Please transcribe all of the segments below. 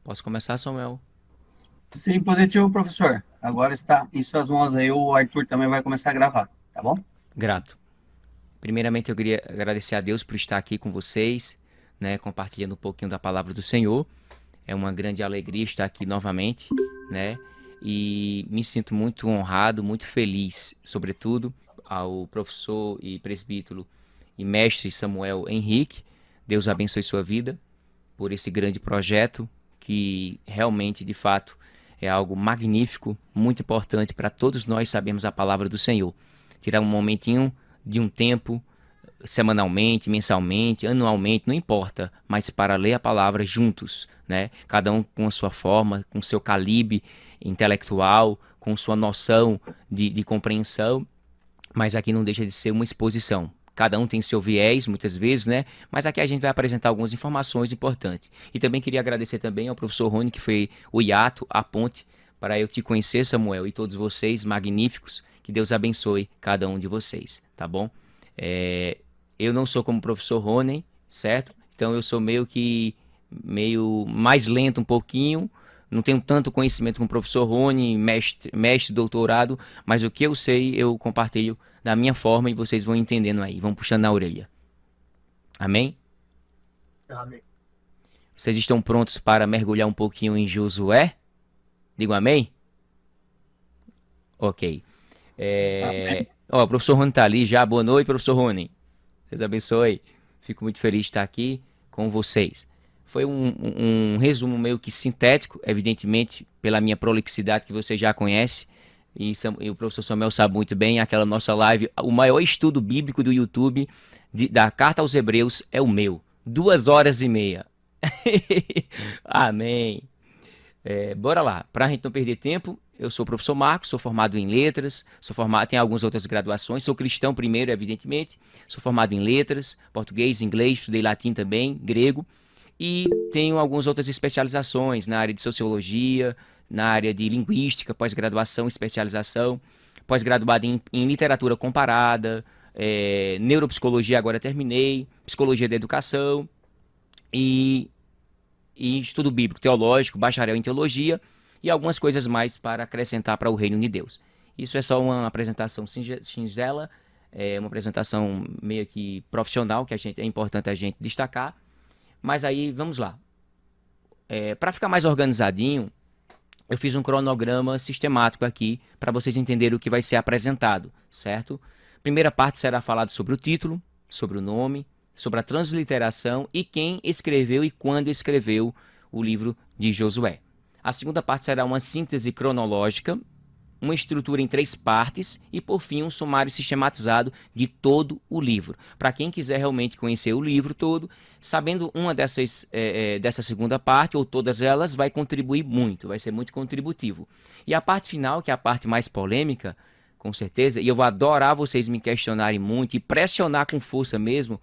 Posso começar, Samuel? Sim, positivo, professor. Agora está em suas mãos aí, o Arthur também vai começar a gravar, tá bom? Grato. Primeiramente, eu queria agradecer a Deus por estar aqui com vocês, né, compartilhando um pouquinho da palavra do Senhor. É uma grande alegria estar aqui novamente, né? E me sinto muito honrado, muito feliz, sobretudo ao professor e presbítero e mestre Samuel Henrique. Deus abençoe sua vida por esse grande projeto que realmente, de fato, é algo magnífico, muito importante para todos nós sabermos a palavra do Senhor. Tirar um momentinho de um tempo, semanalmente, mensalmente, anualmente, não importa, mas para ler a palavra juntos, né? Cada um com a sua forma, com seu calibre intelectual, com sua noção de compreensão, mas aqui não deixa de ser uma exposição. Cada um tem seu viés, muitas vezes, né? Mas aqui a gente vai apresentar algumas informações importantes. E também queria agradecer também ao professor Rony, que foi o hiato, a ponte, para eu te conhecer, Samuel, e todos vocês, magníficos. Que Deus abençoe cada um de vocês, tá bom? É, eu não sou como o professor Rony, certo? Então eu sou meio mais lento um pouquinho, não tenho tanto conhecimento como o professor Rony, mestre, doutorado, mas o que eu sei eu compartilho da minha forma e vocês vão entendendo aí, vão puxando na orelha. Amém? Amém. Vocês estão prontos para mergulhar um pouquinho em Josué? Digo amém? Ok. Amém. Ó, o professor Rony tá ali já. Boa noite, professor Rony. Deus abençoe. Fico muito feliz de estar aqui com vocês. Foi um resumo meio que sintético, evidentemente, pela minha prolixidade que você já conhece. E o professor Samuel sabe muito bem, aquela nossa live, o maior estudo bíblico do YouTube da Carta aos Hebreus é o meu. 2 horas e meia. Amém. Bora lá. Para a gente não perder tempo, eu sou o professor Marcos, sou formado em letras, sou formado, tenho algumas outras graduações, sou cristão primeiro, evidentemente, sou formado em letras, português, inglês, estudei latim também, grego, e tenho algumas outras especializações na área de sociologia, na área de linguística, pós-graduação, especialização, pós-graduado em literatura comparada, neuropsicologia agora terminei, psicologia da educação e estudo bíblico teológico, bacharel em teologia e algumas coisas mais para acrescentar para o reino de Deus. Isso é só uma apresentação singela, uma apresentação meio que profissional, que é importante a gente destacar. Mas aí, vamos lá. Para ficar mais organizadinho, eu fiz um cronograma sistemático aqui para vocês entenderem o que vai ser apresentado, certo? Primeira parte será falado sobre o título, sobre o nome, sobre a transliteração e quem escreveu e quando escreveu o livro de Josué. A segunda parte será uma síntese cronológica, uma estrutura em 3 partes e, por fim, um sumário sistematizado de todo o livro. Para quem quiser realmente conhecer o livro todo, sabendo uma dessa segunda parte, ou todas elas, vai contribuir muito, vai ser muito contributivo. E a parte final, que é a parte mais polêmica, com certeza, e eu vou adorar vocês me questionarem muito e pressionar com força mesmo,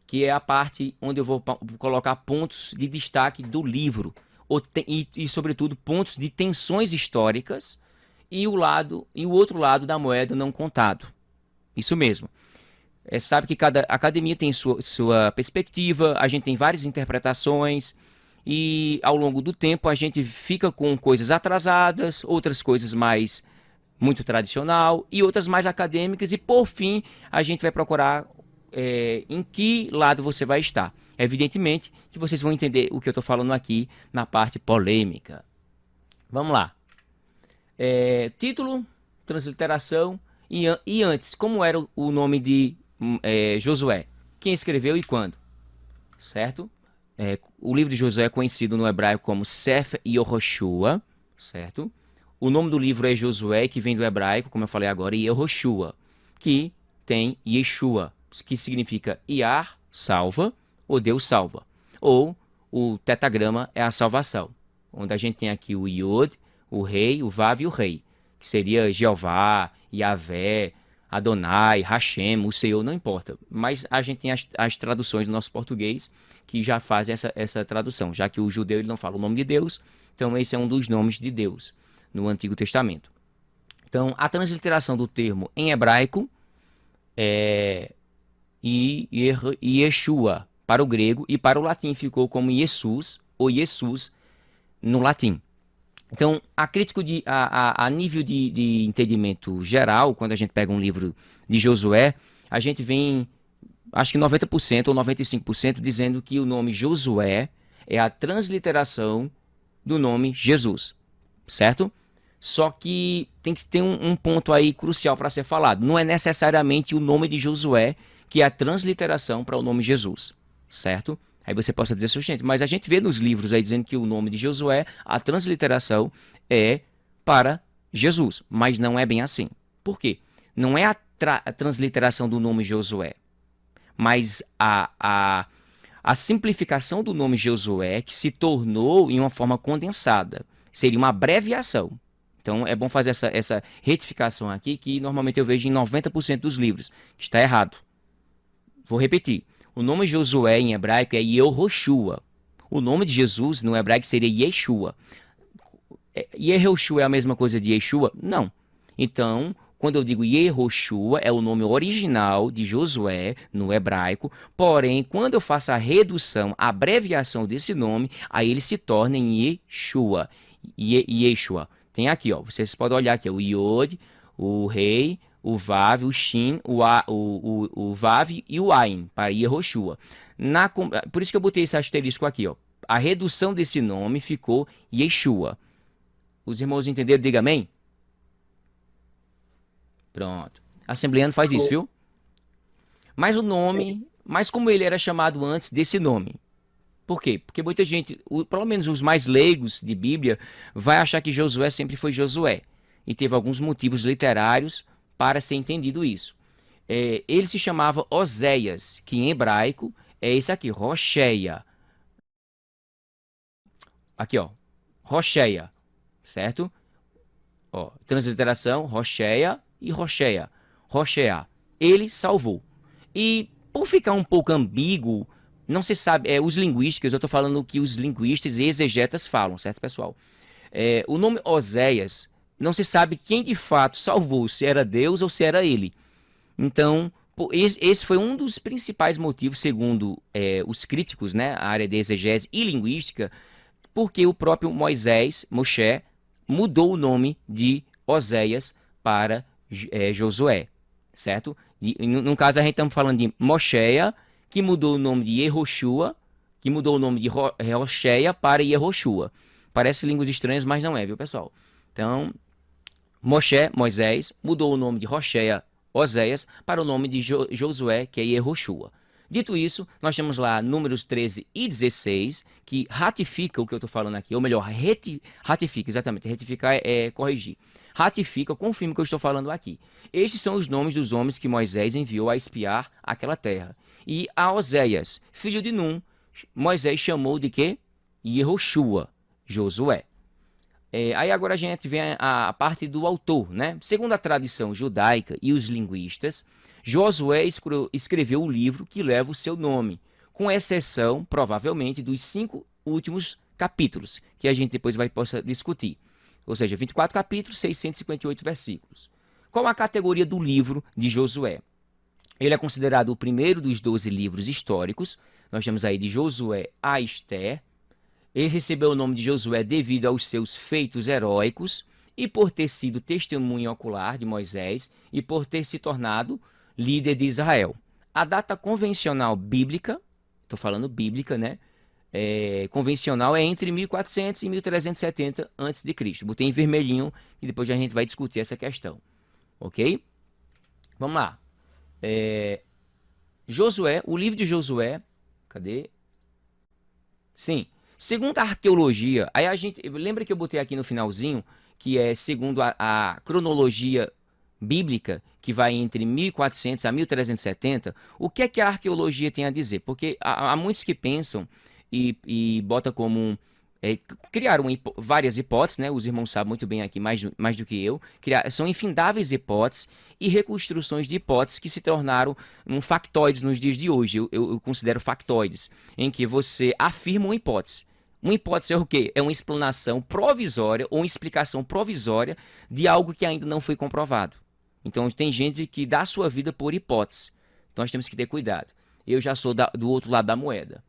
que é a parte onde eu vou colocar pontos de destaque do livro, sobretudo, pontos de tensões históricas e o outro lado da moeda não contado. Isso mesmo. Sabe que cada academia tem sua perspectiva, a gente tem várias interpretações e ao longo do tempo a gente fica com coisas atrasadas, outras coisas mais muito tradicional e outras mais acadêmicas e por fim a gente vai procurar em que lado você vai estar. Evidentemente que vocês vão entender o que eu estou falando aqui na parte polêmica. Vamos lá. Título, transliteração e antes, como era o nome de Josué? Quem escreveu e quando? Certo? O livro de Josué é conhecido no hebraico como Sefer Yehoshua, certo? O nome do livro é Josué, que vem do hebraico, como eu falei agora, e Yehoshua, que tem Yeshua, que significa Iar, salva, ou Deus salva. Ou o tetagrama é a salvação, onde a gente tem aqui o Yod, o rei, o Vav e o rei, que seria Jeová, Yahvé, Adonai, Hashem, o Senhor, não importa. Mas a gente tem as traduções do nosso português que já fazem essa tradução, já que o judeu ele não fala o nome de Deus, então esse é um dos nomes de Deus no Antigo Testamento. Então, a transliteração do termo em hebraico é Yeshua para o grego e para o latim ficou como Jesus ou Jesus, no latim. Então, a crítico a nível de entendimento geral, quando a gente pega um livro de Josué, a gente vem, acho que 90% ou 95% dizendo que o nome Josué é a transliteração do nome Jesus, certo? Só que tem que ter um ponto aí crucial para ser falado. Não é necessariamente o nome de Josué que é a transliteração para o nome Jesus, certo? Aí você possa dizer, seu gente, mas a gente vê nos livros aí dizendo que o nome de Josué, a transliteração é para Jesus, mas não é bem assim. Por quê? Não é a transliteração do nome Josué, mas a simplificação do nome Josué que se tornou em uma forma condensada. Seria uma abreviação. Então é bom fazer essa retificação aqui, que normalmente eu vejo em 90% dos livros, que está errado. Vou repetir. O nome Josué em hebraico é Yehoshua. O nome de Jesus no hebraico seria Yeshua. Yehoshua é a mesma coisa de Yeshua? Não. Então, quando eu digo Yehoshua, é o nome original de Josué no hebraico. Porém, quando eu faço a redução, a abreviação desse nome, aí ele se torna em Yeshua. Yeshua. Tem aqui, ó. Vocês podem olhar aqui, o Yod, o Rei, o Vav, o Shin, o Vav e o Ain, para Yehoshua. Por isso que eu botei esse asterisco aqui, ó. A redução desse nome ficou Yeshua. Os irmãos entenderam? Diga amém. Pronto. Assembleano faz isso, viu? Mas o nome, mas como ele era chamado antes desse nome? Por quê? Porque muita gente, pelo menos os mais leigos de Bíblia, vai achar que Josué sempre foi Josué. E teve alguns motivos literários para ser entendido isso. Ele se chamava Oséias, que em hebraico é esse aqui, Rocheia. Aqui, ó, Rocheia, certo? Ó, transliteração, Rocheia e Rocheia. Rocheia. Ele salvou. E por ficar um pouco ambíguo, não se sabe, os linguísticos, eu estou falando o que os linguistas e exegetas falam, certo, pessoal? O nome Oséias, não se sabe quem de fato salvou, se era Deus ou se era ele. Então, esse foi um dos principais motivos, segundo os críticos, né, a área de exegese e linguística, porque o próprio Moshe, mudou o nome de Oséias para Josué, certo? No caso, a gente está falando de Mosheia, que mudou o nome de Yehoshua, que mudou o nome de Rocheia para Yehoshua. Parece línguas estranhas, mas não é, viu, pessoal? Então, Moisés, mudou o nome de Rocheia, Oséias, para o nome de Josué, que é Yehoshua. Dito isso, nós temos lá números 13 e 16, que ratifica o que eu estou falando aqui, ou melhor, ratifica, exatamente, retificar é corrigir. Ratifica, confirma o que eu estou falando aqui. Estes são os nomes dos homens que Moisés enviou a espiar aquela terra. E a Oséias, filho de Num, Moisés chamou de quê? Yehoshua, Josué. Aí agora a gente vem a parte do autor, né? Segundo a tradição judaica e os linguistas, Josué escreveu o livro que leva o seu nome, com exceção, provavelmente, dos 5 últimos capítulos, que a gente depois possa discutir. Ou seja, 24 capítulos, 658 versículos. Qual a categoria do livro de Josué? Ele é considerado o primeiro dos 12 livros históricos. Nós temos aí de Josué a Esther. Ele recebeu o nome de Josué devido aos seus feitos heróicos e por ter sido testemunha ocular de Moisés e por ter se tornado líder de Israel. A data convencional bíblica, estou falando bíblica, né? Convencional é entre 1400 e 1370 a.C. Botei em vermelhinho e depois a gente vai discutir essa questão. Ok? Vamos lá. Josué, o livro de Josué, cadê? Sim. Segundo a arqueologia, aí a gente lembra que eu botei aqui no finalzinho que é segundo a cronologia bíblica, que vai entre 1400 a 1370. O que é que a arqueologia tem a dizer? Porque há muitos que pensam e bota como criaram várias hipóteses, né? Os irmãos sabem muito bem aqui, mais do que eu. São infindáveis hipóteses e reconstruções de hipóteses que se tornaram factoides nos dias de hoje. Eu considero factoides, em que você afirma uma hipótese. Uma hipótese é o quê? É uma explanação provisória ou uma explicação provisória de algo que ainda não foi comprovado. Então, tem gente que dá a sua vida por hipótese. Então, nós temos que ter cuidado. Eu já sou do outro lado da moeda.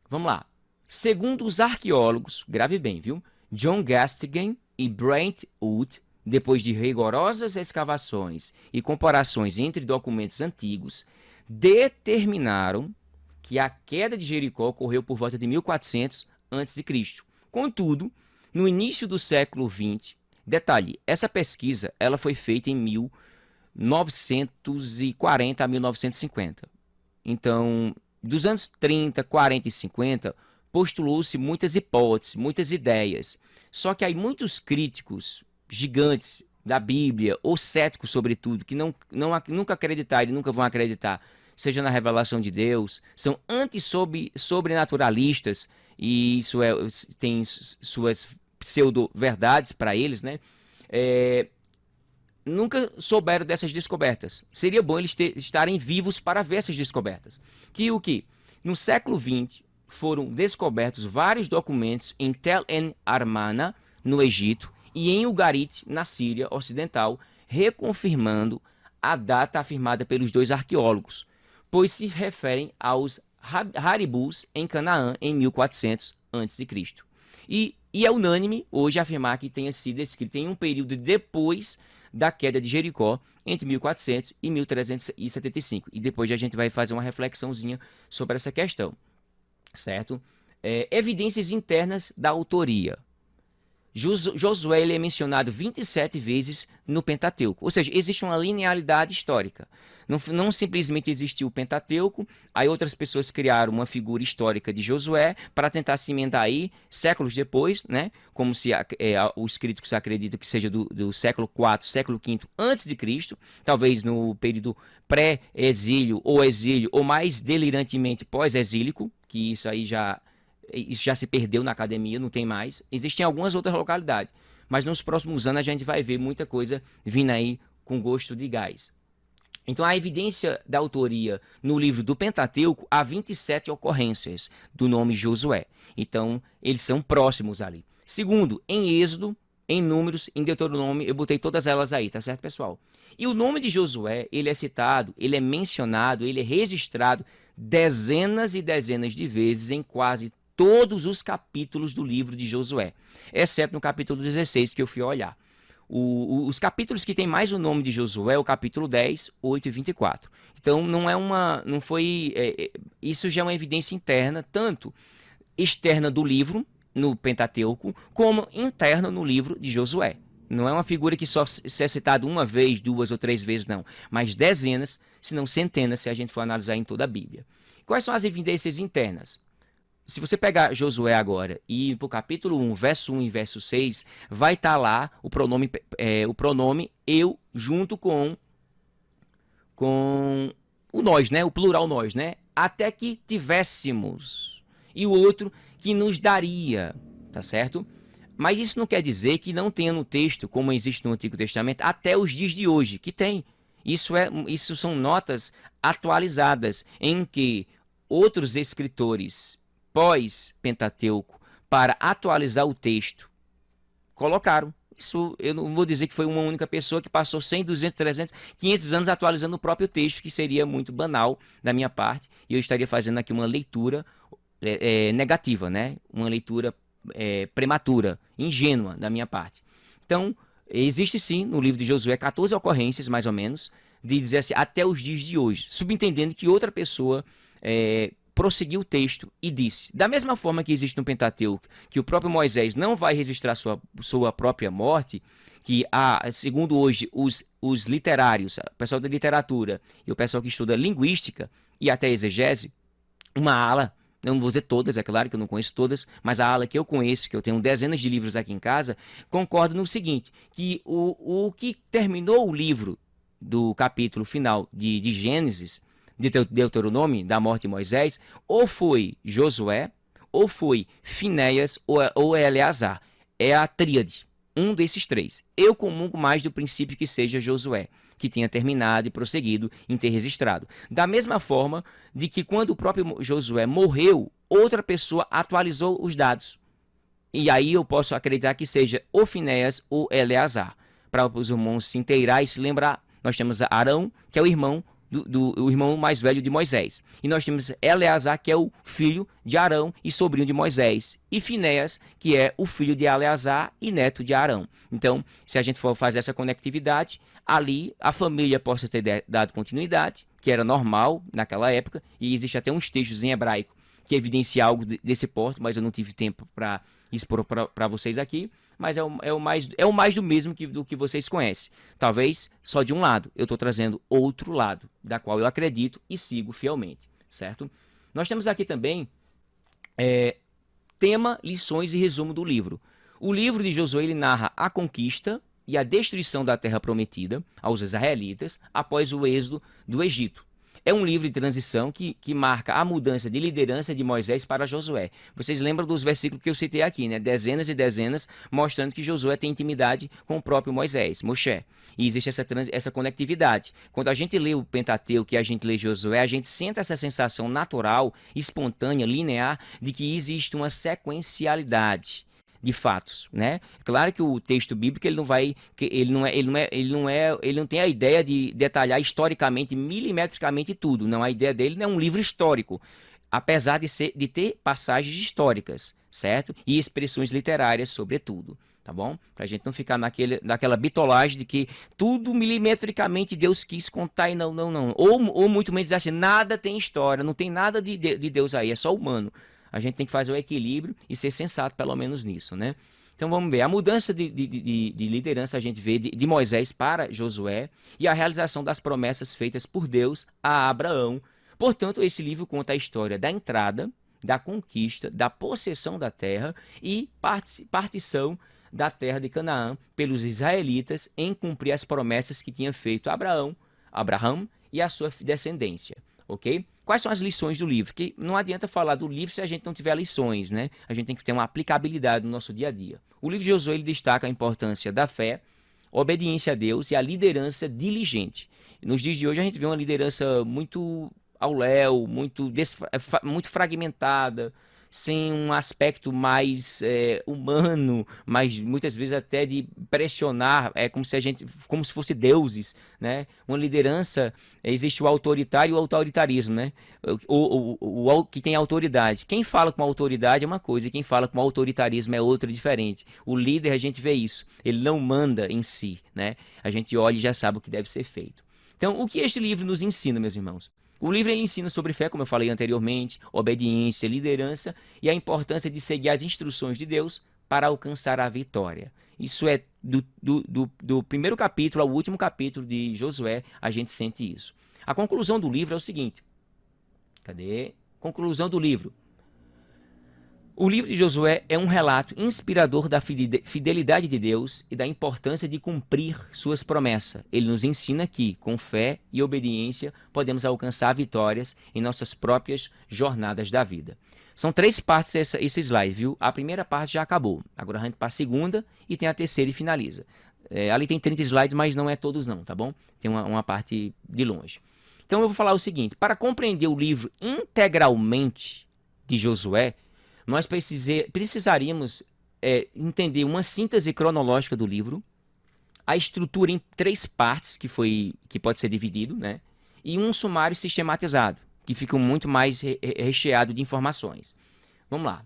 Vamos lá. Segundo os arqueólogos, grave bem, viu? John Gastigan e Brent Wood, depois de rigorosas escavações e comparações entre documentos antigos, determinaram que a queda de Jericó ocorreu por volta de 1400 a.C. Contudo, no início do século XX, detalhe, essa pesquisa ela foi feita em 1940 a 1950. Então, dos anos 30, 40 e 50, postulou-se muitas hipóteses, muitas ideias. Só que aí muitos críticos gigantes da Bíblia, ou céticos sobretudo, que nunca acreditaram e nunca vão acreditar, seja na revelação de Deus, são anti-sobrenaturalistas, e isso tem suas pseudo-verdades para eles, né? Nunca souberam dessas descobertas. Seria bom eles estarem vivos para ver essas descobertas. No século XX, foram descobertos vários documentos em Tel El Armana, no Egito, e em Ugarit, na Síria Ocidental, reconfirmando a data afirmada pelos dois arqueólogos, pois se referem aos Haribus em Canaã em 1400 a.C. E é unânime hoje afirmar que tenha sido escrito em um período depois da queda de Jericó, entre 1400 e 1375. E depois a gente vai fazer uma reflexãozinha sobre essa questão. Certo? Evidências internas da autoria. Josué ele é mencionado 27 vezes no Pentateuco, ou seja, existe uma linearidade histórica. Não simplesmente existiu o Pentateuco, aí outras pessoas criaram uma figura histórica de Josué para tentar cimentar aí, séculos depois, né? Como se os críticos acreditam que seja do século IV, século V antes de Cristo, talvez no período pré-exílio, ou mais delirantemente pós-exílico, que isso já se perdeu na academia, não tem mais. Existem algumas outras localidades, mas nos próximos anos a gente vai ver muita coisa vindo aí com gosto de gás. Então a evidência da autoria no livro do Pentateuco, há 27 ocorrências do nome Josué. Então eles são próximos ali. Segundo, em Êxodo, em Números, em Deuteronômio, eu botei todas elas aí, tá certo, pessoal? E o nome de Josué, ele é citado, ele é mencionado, ele é registrado dezenas e dezenas de vezes em quase todos os capítulos do livro de Josué, exceto no capítulo 16 que eu fui olhar. Os capítulos que tem mais o nome de Josué é o capítulo 10, 8 e 24. Então isso já é uma evidência interna, tanto externa do livro, no Pentateuco, como interna no livro de Josué. Não é uma figura que só é citada uma vez, duas ou três vezes, não, mas dezenas, se não centenas, se a gente for analisar em toda a Bíblia. Quais são as evidências internas? Se você pegar Josué agora e ir para o capítulo 1, verso 1 e verso 6, vai estar lá o pronome eu junto com o nós, né? O plural nós, né? Até que tivéssemos. E o outro que nos daria, tá certo? Mas isso não quer dizer que não tenha no texto, como existe no Antigo Testamento, até os dias de hoje, que tem. Isso são notas atualizadas em que outros escritores pós-Pentateuco, para atualizar o texto, colocaram. Isso eu não vou dizer que foi uma única pessoa que passou 100, 200, 300, 500 anos atualizando o próprio texto, que seria muito banal da minha parte, e eu estaria fazendo aqui uma leitura negativa, né? Uma leitura prematura, ingênua da minha parte. Então, existe sim, no livro de Josué, 14 ocorrências, mais ou menos, de dizer assim, até os dias de hoje, subentendendo que outra pessoa prosseguiu o texto e disse, da mesma forma que existe no Pentateuco, que o próprio Moisés não vai registrar sua própria morte, que segundo hoje os literários, o pessoal da literatura e o pessoal que estuda linguística e até exegese, uma ala, não vou dizer todas, é claro que eu não conheço todas, mas a ala que eu conheço, que eu tenho dezenas de livros aqui em casa, concordo no seguinte, que o que terminou o livro do capítulo final de Gênesis, de Deuteronômio, da morte de Moisés, ou foi Josué, ou foi Finéias, ou Eleazar. É a tríade, um desses três. Eu comungo mais do princípio que seja Josué, que tenha terminado e prosseguido em ter registrado. Da mesma forma de que quando o próprio Josué morreu, outra pessoa atualizou os dados. E aí eu posso acreditar que seja ou Finéias ou Eleazar. Para os irmãos se inteirar e se lembrar, nós temos Arão, que é o irmão o irmão mais velho de Moisés. E nós temos Eleazar, que é o filho de Arão e sobrinho de Moisés. E Finéias, que é o filho de Eleazar e neto de Arão. Então, se a gente for fazer essa conectividade, ali a família possa ter dado continuidade, que era normal naquela época, e existe até uns textos em hebraico que evidencia algo desse porto, mas eu não tive tempo para expor para vocês aqui. Mas é o mais do mesmo do que vocês conhecem. Talvez só de um lado. Eu estou trazendo outro lado, da qual eu acredito e sigo fielmente, certo? Nós temos aqui também tema, lições e resumo do livro. O livro de Josué ele narra a conquista e a destruição da terra prometida aos israelitas após o êxodo do Egito. É um livro de transição que marca a mudança de liderança de Moisés para Josué. Vocês lembram dos versículos que eu citei aqui, né? Dezenas e dezenas, mostrando que Josué tem intimidade com o próprio Moisés, Moshe. E existe essa conectividade. Quando a gente lê o Pentateuco e a gente lê Josué, a gente sente essa sensação natural, espontânea, linear, de que existe uma sequencialidade de fatos, né? Claro que o texto bíblico ele não tem a ideia de detalhar historicamente, milimetricamente tudo. Não, a ideia dele não é um livro histórico, apesar de ter passagens históricas, certo? E expressões literárias, sobretudo, tá bom? Pra gente não ficar naquela bitolagem de que tudo milimetricamente Deus quis contar e não. Ou muito menos assim, nada tem história, não tem nada de Deus aí, é só humano. A gente tem que fazer o equilíbrio e ser sensato, pelo menos nisso, né? Então vamos ver. A mudança de liderança a gente vê de Moisés para Josué e a realização das promessas feitas por Deus a Abraão. Portanto, esse livro conta a história da entrada, da conquista, da possessão da terra e partição da terra de Canaã pelos israelitas em cumprir as promessas que tinha feito Abraão e a sua descendência. Ok? Quais são as lições do livro? Que não adianta falar do livro se a gente não tiver lições, né? A gente tem que ter uma aplicabilidade no nosso dia a dia. O livro de Josué ele destaca a importância da fé, obediência a Deus e a liderança diligente. Nos dias de hoje a gente vê uma liderança muito ao léu, muito fragmentada, sem um aspecto mais humano, mas muitas vezes até de pressionar, como se fosse deuses, né? Uma liderança, existe o autoritário e o autoritarismo, né? O que tem autoridade. Quem fala com autoridade é uma coisa, e quem fala com autoritarismo é outra diferente. O líder, a gente vê isso, ele não manda em si, né? A gente olha e já sabe o que deve ser feito. Então, o que este livro nos ensina, meus irmãos? O livro ele ensina sobre fé, como eu falei anteriormente, obediência, liderança e a importância de seguir as instruções de Deus para alcançar a vitória. Isso é do primeiro capítulo ao último capítulo de Josué, a gente sente isso. A conclusão do livro é o seguinte. Cadê? Conclusão do livro. O livro de Josué é um relato inspirador da fidelidade de Deus e da importância de cumprir suas promessas. Ele nos ensina que, com fé e obediência, podemos alcançar vitórias em nossas próprias jornadas da vida. São 3 partes esse slide, viu? A primeira parte já acabou. Agora a gente para a segunda e tem a terceira e finaliza. Ali tem 30 slides, mas não é todos não, tá bom? Tem uma parte de longe. Então eu vou falar o seguinte. Para compreender o livro integralmente de Josué, nós precisaríamos entender uma síntese cronológica do livro, a estrutura em 3 partes, que pode ser dividido, né? E um sumário sistematizado, que fica muito mais recheado de informações. Vamos lá.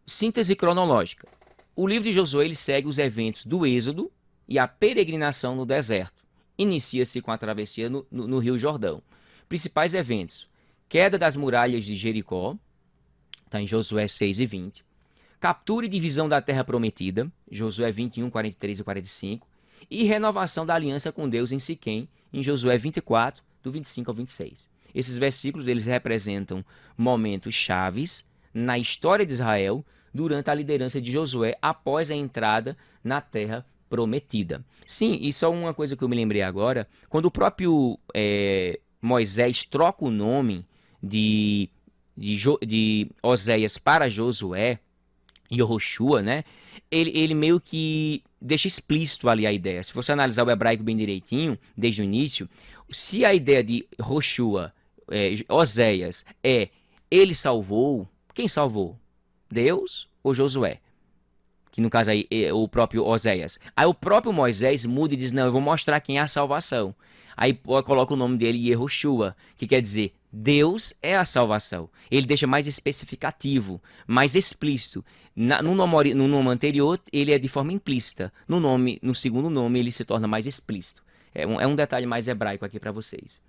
Síntese cronológica. O livro de Josué ele segue os eventos do Êxodo e a peregrinação no deserto. Inicia-se com a travessia no Rio Jordão. Principais eventos: queda das muralhas de Jericó, está em Josué 6 e 20. Captura e divisão da terra prometida, Josué 21, 43 e 45. E renovação da aliança com Deus em Siquém, em Josué 24, do 25 ao 26. Esses versículos eles representam momentos chaves na história de Israel durante a liderança de Josué após a entrada na terra prometida. Sim, e só uma coisa que eu me lembrei agora, quando o próprio Moisés troca o nome de Oséias para Josué, Yehoshua, né? Ele meio que deixa explícito ali a ideia. Se você analisar o hebraico bem direitinho, desde o início, se a ideia de Yehoshua, Oséias, ele salvou, quem salvou? Deus ou Josué? Que no caso aí é o próprio Oséias. Aí o próprio Moisés muda e diz, não, eu vou mostrar quem é a salvação. Aí coloca o nome dele Yehoshua, que quer dizer Deus é a salvação. Ele deixa mais especificativo, mais explícito. No nome anterior, ele é de forma implícita. No segundo nome, ele se torna mais explícito. É um detalhe mais hebraico aqui para vocês.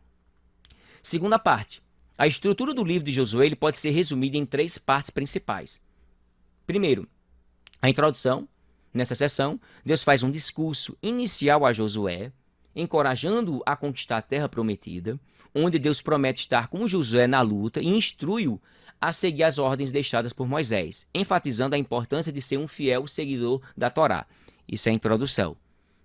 Segunda parte. A estrutura do livro de Josué ele pode ser resumida em 3 partes principais. Primeiro, a introdução. Nessa sessão, Deus faz um discurso inicial a Josué, encorajando-o a conquistar a terra prometida, onde Deus promete estar com Josué na luta e instrui-o a seguir as ordens deixadas por Moisés, enfatizando a importância de ser um fiel seguidor da Torá. Isso é a introdução.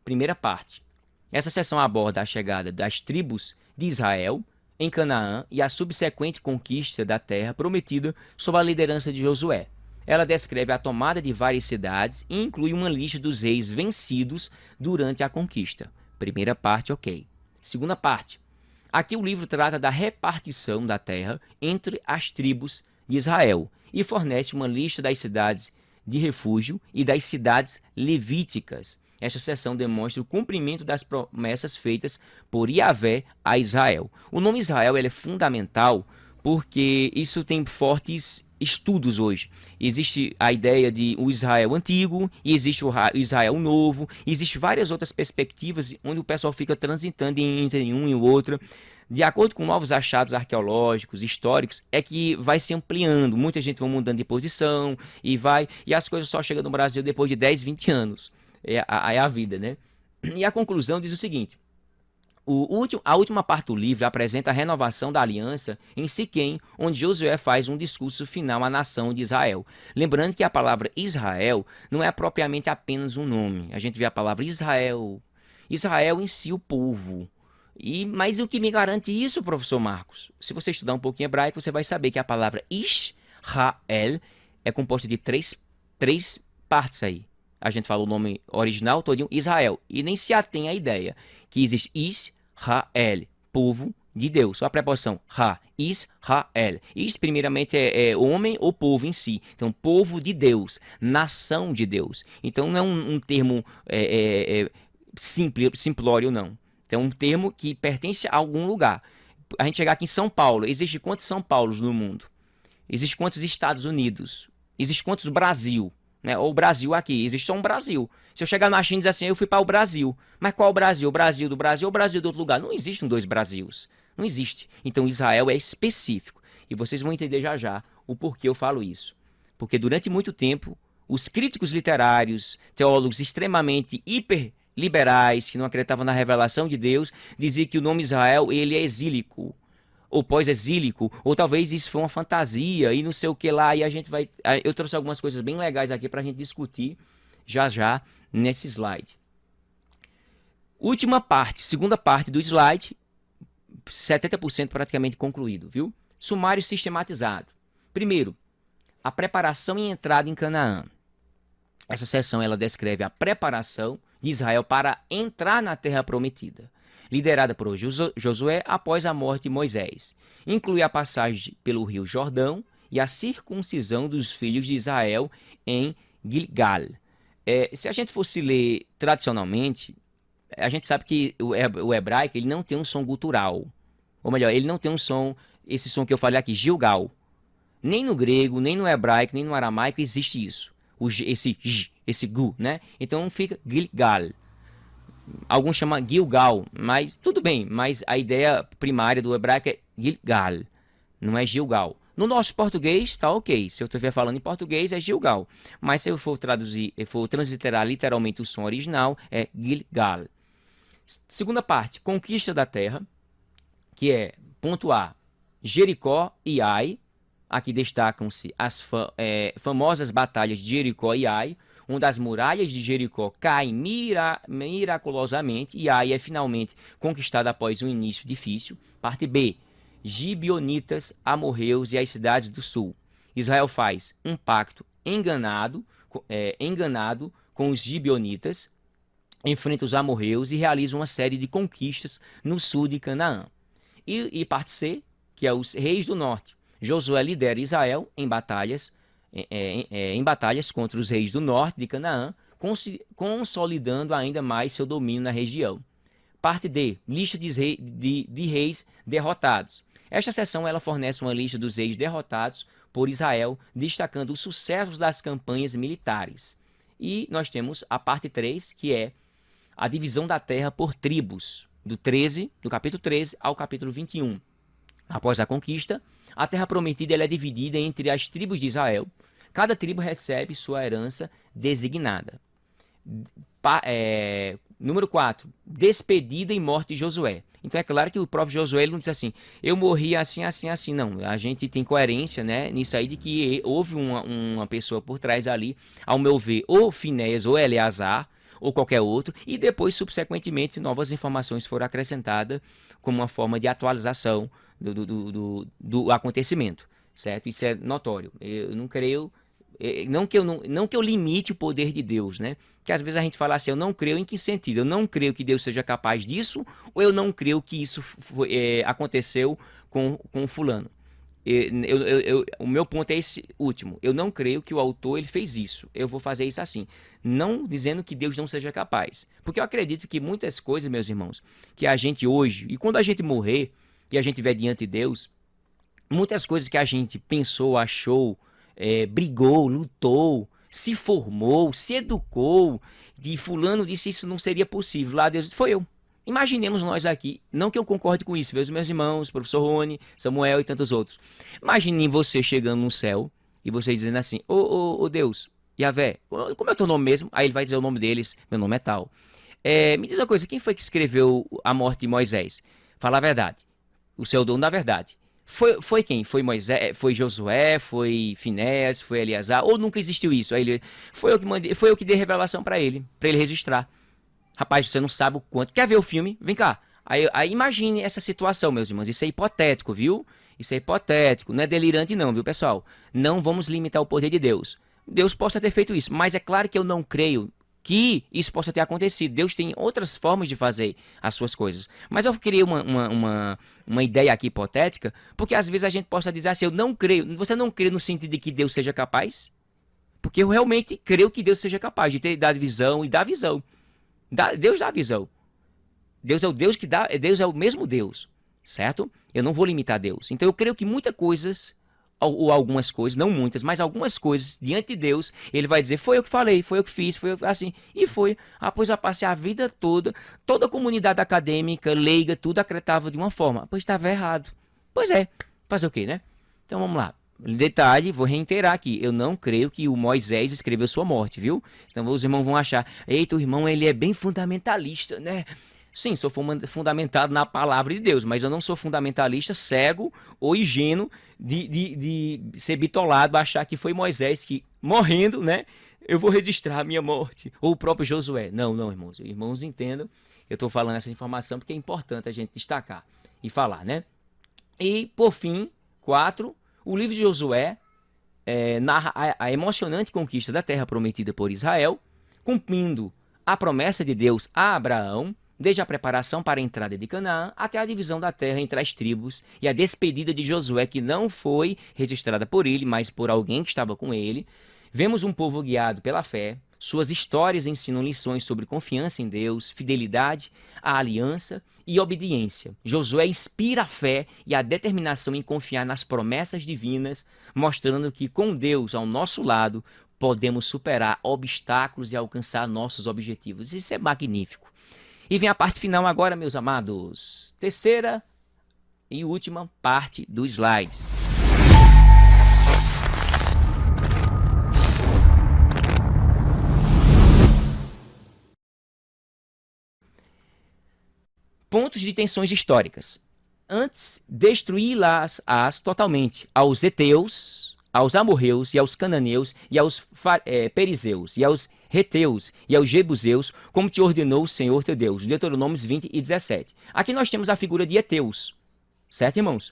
Primeira parte. Essa sessão aborda a chegada das tribos de Israel em Canaã e a subsequente conquista da terra prometida sob a liderança de Josué. Ela descreve a tomada de várias cidades e inclui uma lista dos reis vencidos durante a conquista. Primeira parte, ok. Segunda parte. Aqui o livro trata da repartição da terra entre as tribos de Israel e fornece uma lista das cidades de refúgio e das cidades levíticas. Esta seção demonstra o cumprimento das promessas feitas por Yahvé a Israel. O nome Israel ele é fundamental porque isso tem fortes estudos hoje. Existe a ideia de o Israel antigo e existe o Israel novo. Existe várias outras perspectivas onde o pessoal fica transitando entre um e o outro. De acordo com novos achados arqueológicos, históricos, é que vai se ampliando. Muita gente vai mudando de posição e as coisas só chegam no Brasil depois de 10, 20 anos. É a vida, né? E a conclusão diz o seguinte. A última parte do livro apresenta a renovação da aliança em Siquém, onde Josué faz um discurso final à nação de Israel. Lembrando que a palavra Israel não é propriamente apenas um nome. A gente vê a palavra Israel. Israel em si, o povo. Mas o que me garante isso, professor Marcos? Se você estudar um pouquinho hebraico, você vai saber que a palavra Israel é composta de três partes aí. A gente fala o nome original todinho, Israel. E nem se atém à ideia que existe Israel, povo de Deus. Só a preposição Ra, Israel. Isso primeiramente é homem ou povo em si. Então, povo de Deus, nação de Deus. Então, não é um termo simplório, não. Então, é um termo que pertence a algum lugar. A gente chegar aqui em São Paulo, existe quantos São Paulos no mundo? Existe quantos Estados Unidos? Existe quantos Brasil? Né? Ou Brasil aqui, existe só um Brasil. Se eu chegar na China e dizer assim, eu fui para o Brasil. Mas qual o Brasil? O Brasil do Brasil ou o Brasil de outro lugar? Não existem 2 Brasils. Não existe. Então Israel é específico. E vocês vão entender já já o porquê eu falo isso. Porque durante muito tempo, os críticos literários, teólogos extremamente hiperliberais, que não acreditavam na revelação de Deus, diziam que o nome Israel ele é exílico. Ou pós-exílico, ou talvez isso foi uma fantasia e não sei o que lá, e a gente vai... Eu trouxe algumas coisas bem legais aqui para a gente discutir já nesse slide. Última parte, segunda parte do slide, 70% praticamente concluído, viu? Sumário sistematizado. Primeiro, a preparação e entrada em Canaã. Essa seção ela descreve a preparação de Israel para entrar na terra prometida, liderada por Josué após a morte de Moisés. Inclui a passagem pelo rio Jordão e a circuncisão dos filhos de Israel em Gilgal. Se a gente fosse ler tradicionalmente, a gente sabe que o hebraico ele não tem um som gutural. Ou melhor, ele não tem um som, esse som que eu falei aqui, Gilgal. Nem no grego, nem no hebraico, nem no aramaico existe isso. Esse gu, né? Então fica Gilgal. Alguns chamam Gilgal, mas tudo bem. Mas a ideia primária do hebraico é Gilgal, não é Gilgal. No nosso português está ok. Se eu estiver falando em português é Gilgal. Mas se eu for transliterar literalmente o som original é Gilgal. Segunda parte, conquista da terra, que é, ponto A, Jericó e Ai. Aqui destacam-se as famosas batalhas de Jericó e Ai, onde as muralhas de Jericó caem miraculosamente e Ai é finalmente conquistada após um início difícil. Parte B, Gibeonitas, amorreus e as cidades do sul. Israel faz um pacto enganado com os gibeonitas, enfrenta os amorreus e realiza uma série de conquistas no sul de Canaã. E parte C, que é os reis do norte. Josué lidera Israel em batalhas em batalhas contra os reis do norte de Canaã, consolidando ainda mais seu domínio na região. Parte D, lista de reis derrotados. Esta seção ela fornece uma lista dos reis derrotados por Israel, destacando os sucessos das campanhas militares. E nós temos a parte 3, que é a divisão da terra por tribos, do capítulo 13 ao capítulo 21. Após a conquista, a terra prometida ela é dividida entre as tribos de Israel. Cada tribo recebe sua herança designada. Número 4, despedida e morte de Josué. Então é claro que o próprio Josué ele não diz assim, eu morri assim, assim, assim, não. A gente tem coerência, né, nisso aí de que houve uma pessoa por trás ali, ao meu ver, ou Finéias ou Eleazar, ou qualquer outro, e depois, subsequentemente, novas informações foram acrescentadas como uma forma de atualização do acontecimento, certo? Isso é notório. Eu não creio... Não que eu limite o poder de Deus, né? Porque às vezes a gente fala assim, eu não creio em que sentido? Eu não creio que Deus seja capaz disso, ou eu não creio que isso aconteceu com fulano. O meu ponto é esse último. Eu não creio que o autor ele fez isso. Eu vou fazer isso assim. Não dizendo que Deus não seja capaz. Porque eu acredito que muitas coisas, meus irmãos, que a gente hoje, e quando a gente morrer, e a gente estiver diante de Deus, muitas coisas que a gente pensou, achou, brigou, lutou, se formou, se educou, de fulano disse isso não seria possível. Lá Deus disse, foi eu. Imaginemos nós aqui, não que eu concorde com isso, meus irmãos, professor Rony, Samuel e tantos outros. Imagine você chegando no céu e você dizendo assim, ô Deus, Yahvé, como é o teu nome mesmo? Aí ele vai dizer o nome deles, meu nome é tal. Me diz uma coisa, quem foi que escreveu a morte de Moisés? Fala a verdade, o seu dono da verdade. Foi quem? Foi Moisés, foi Josué, foi Finéias, foi Eleazar, ou nunca existiu isso? Aí ele, foi eu que dei revelação para ele registrar. Rapaz, você não sabe o quanto. Quer ver o filme? Vem cá. Aí imagine essa situação, meus irmãos. Isso é hipotético, viu? Isso é hipotético. Não é delirante não, viu, pessoal? Não vamos limitar o poder de Deus. Deus possa ter feito isso, mas é claro que eu não creio que isso possa ter acontecido. Deus tem outras formas de fazer as suas coisas. Mas eu criei uma ideia aqui hipotética, porque às vezes a gente possa dizer assim, eu não creio. Você não crê no sentido de que Deus seja capaz? Porque eu realmente creio que Deus seja capaz de ter dado visão e dar visão. Deus dá a visão. Deus é o Deus que dá, Deus é o mesmo Deus, certo? Eu não vou limitar Deus. Então eu creio que muitas coisas, ou algumas coisas, não muitas, mas algumas coisas, diante de Deus, ele vai dizer, foi eu que falei, foi eu que fiz, foi eu, assim, e foi. Pois eu passei a vida toda a comunidade acadêmica, leiga, tudo acreditava de uma forma. Pois estava errado. Pois é, fazer o quê, né? Então vamos lá. Detalhe, vou reiterar aqui, eu não creio que o Moisés escreveu sua morte, viu? Então os irmãos vão achar, eita, o irmão ele é bem fundamentalista, né? Sim, sou fundamentado na palavra de Deus, mas eu não sou fundamentalista, cego ou ingênuo de ser bitolado, achar que foi Moisés que, morrendo, né? Eu vou registrar a minha morte, ou o próprio Josué. Não, irmãos, irmãos entendam, eu estou falando essa informação porque é importante a gente destacar e falar, né? E, por fim, 4... O livro de Josué narra a emocionante conquista da terra prometida por Israel, cumprindo a promessa de Deus a Abraão, desde a preparação para a entrada de Canaã até a divisão da terra entre as tribos e a despedida de Josué, que não foi registrada por ele, mas por alguém que estava com ele. Vemos um povo guiado pela fé. Suas histórias ensinam lições sobre confiança em Deus, fidelidade à aliança e obediência. Josué inspira a fé e a determinação em confiar nas promessas divinas, mostrando que com Deus ao nosso lado podemos superar obstáculos e alcançar nossos objetivos. Isso é magnífico. E vem a parte final agora, meus amados. Terceira e última parte dos slides. Pontos de tensões históricas. Antes, destruí-las totalmente aos heteus, aos amorreus e aos cananeus e aos perizeus e aos reteus e aos jebuseus, como te ordenou o Senhor teu Deus. Deuteronômios 20 e 17. Aqui nós temos a figura de heteus, certo, irmãos?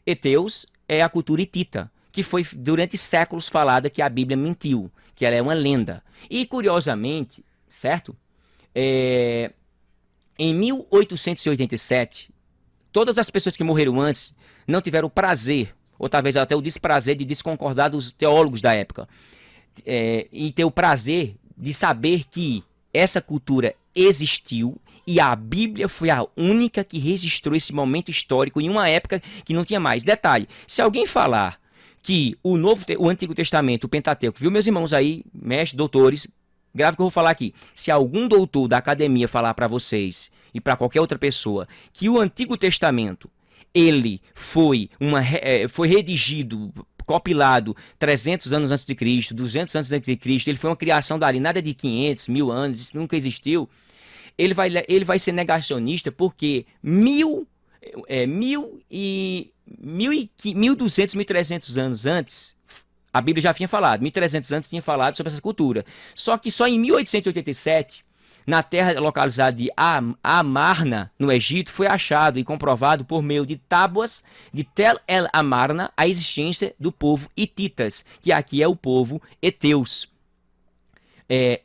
Heteus é a cultura hitita, que foi durante séculos falada que a Bíblia mentiu, que ela é uma lenda. E curiosamente, certo? Em 1887, todas as pessoas que morreram antes não tiveram o prazer ou talvez até o desprazer de desconcordar dos teólogos da época, e ter o prazer de saber que essa cultura existiu e a Bíblia foi a única que registrou esse momento histórico em uma época que não tinha mais. Detalhe, se alguém falar que o Antigo Testamento, o Pentateuco, viu, meus irmãos aí, mestres, doutores, grave o que eu vou falar aqui. Se algum doutor da academia falar para vocês e para qualquer outra pessoa que o Antigo Testamento ele foi redigido, compilado 300 anos antes de Cristo, 200 anos antes de Cristo, ele foi uma criação dali, nada de 500, 1000 anos, isso nunca existiu, ele vai ser negacionista porque 1200, 1300 anos antes, a Bíblia já tinha falado, 1300 antes tinha falado sobre essa cultura. Só que só em 1887, na terra localizada de Amarna, no Egito, foi achado e comprovado por meio de tábuas de Tel El Amarna a existência do povo hititas, que aqui é o povo heteus.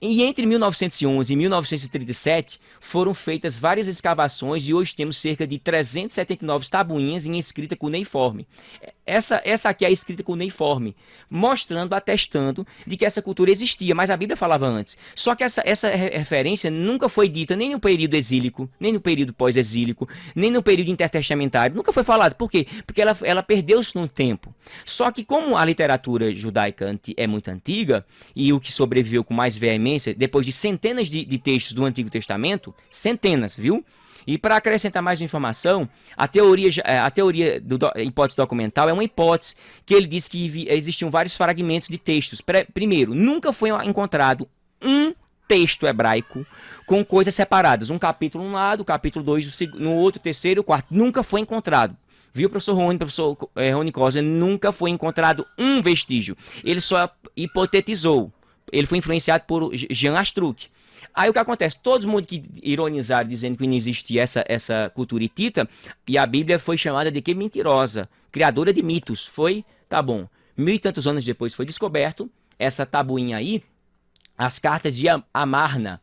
E entre 1911 e 1937 foram feitas várias escavações e hoje temos cerca de 379 tabuinhas em escrita cuneiforme. Essa aqui é a escrita cuneiforme, mostrando, atestando de que essa cultura existia, mas a Bíblia falava antes. Só que essa referência nunca foi dita nem no período exílico, nem no período pós-exílico, nem no período intertestamentário. Nunca foi falado. Por quê? Porque ela perdeu-se no tempo. Só que como a literatura judaica é muito antiga, e o que sobreviveu com mais veemência, depois de centenas de textos do Antigo Testamento, centenas, viu? E para acrescentar mais informação, a teoria da hipótese documental é uma hipótese que ele diz que existiam vários fragmentos de textos. Primeiro, nunca foi encontrado um texto hebraico com coisas separadas. Um capítulo num lado, capítulo 2 no outro, terceiro, quarto. Nunca foi encontrado. Viu, professor Rony Costa? Nunca foi encontrado um vestígio. Ele só hipotetizou. Ele foi influenciado por Jean Astruc. Aí o que acontece? Todo mundo que ironizaram dizendo que não existia essa cultura hitita, e a Bíblia foi chamada de que mentirosa, criadora de mitos. Foi, tá bom, 1000 e tantos anos depois foi descoberto essa tabuinha aí, as cartas de Amarna,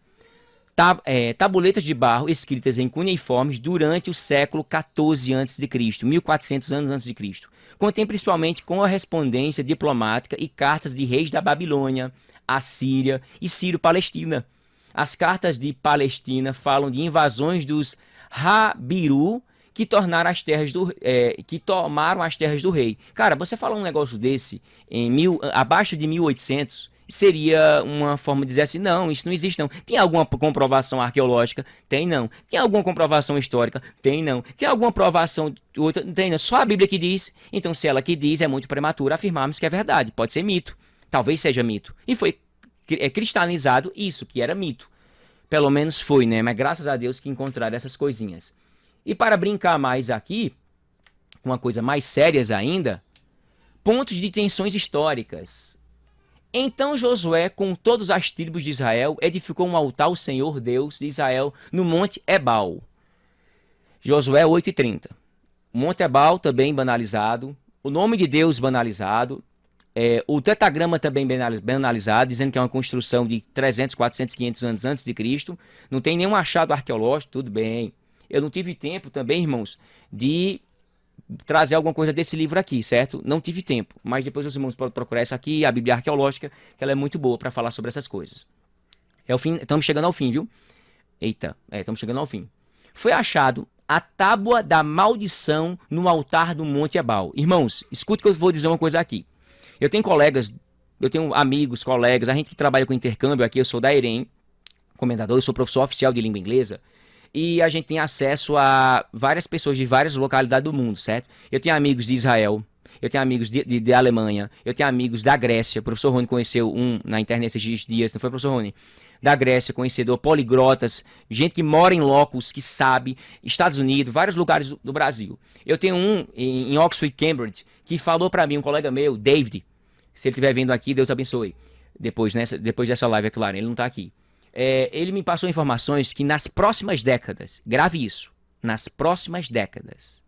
tabuletas de barro escritas em cuneiformes durante o século XIV a.C., 1400 anos antes de Cristo. Contém principalmente correspondência diplomática e cartas de reis da Babilônia, Assíria e Sírio-Palestina. As cartas de Palestina falam de invasões dos Habiru que tomaram as terras do rei. Cara, você falar um negócio desse abaixo de 1800 seria uma forma de dizer assim, não, isso não existe não. Tem alguma comprovação arqueológica? Tem não. Tem alguma comprovação histórica? Tem não. Tem alguma provação outra? Tem não. Só a Bíblia que diz. Então, se ela que diz, é muito prematuro afirmarmos que é verdade. Pode ser mito. Talvez seja mito. E foi cristalizado isso, que era mito. Pelo menos foi, né? Mas graças a Deus que encontraram essas coisinhas. E para brincar mais aqui, com uma coisa mais sérias ainda, pontos de tensões históricas. Então Josué, com todas as tribos de Israel, edificou um altar ao Senhor Deus de Israel no Monte Ebal. Josué 8:30. O Monte Ebal também banalizado, o nome de Deus banalizado, o tetagrama também banalizado, dizendo que é uma construção de 300, 400, 500 anos antes de Cristo. Não tem nenhum achado arqueológico, tudo bem. Eu não tive tempo também, irmãos, de trazer alguma coisa desse livro aqui, certo? Não tive tempo, mas depois os irmãos podem procurar essa aqui, a Bíblia Arqueológica, que ela é muito boa para falar sobre essas coisas. Estamos chegando ao fim, viu? Eita, estamos chegando ao fim. Foi achado a tábua da maldição no altar do Monte Ebal. Irmãos, escute que eu vou dizer uma coisa aqui. Eu tenho amigos, colegas, a gente que trabalha com intercâmbio aqui, eu sou da EREM, comentador, eu sou professor oficial de língua inglesa, e a gente tem acesso a várias pessoas de várias localidades do mundo, certo? Eu tenho amigos de Israel, eu tenho amigos de Alemanha, eu tenho amigos da Grécia, o professor Rony conheceu um na internet esses dias, não foi, professor Rony? Da Grécia, conhecedor, poliglotas, gente que mora em locos, que sabe, Estados Unidos, vários lugares do Brasil. Eu tenho um em Oxford, Cambridge, que falou pra mim, um colega meu, David, se ele estiver vendo aqui, Deus abençoe, depois dessa live, é claro, ele não tá aqui. Ele me passou informações que nas próximas décadas, grave isso, nas próximas décadas,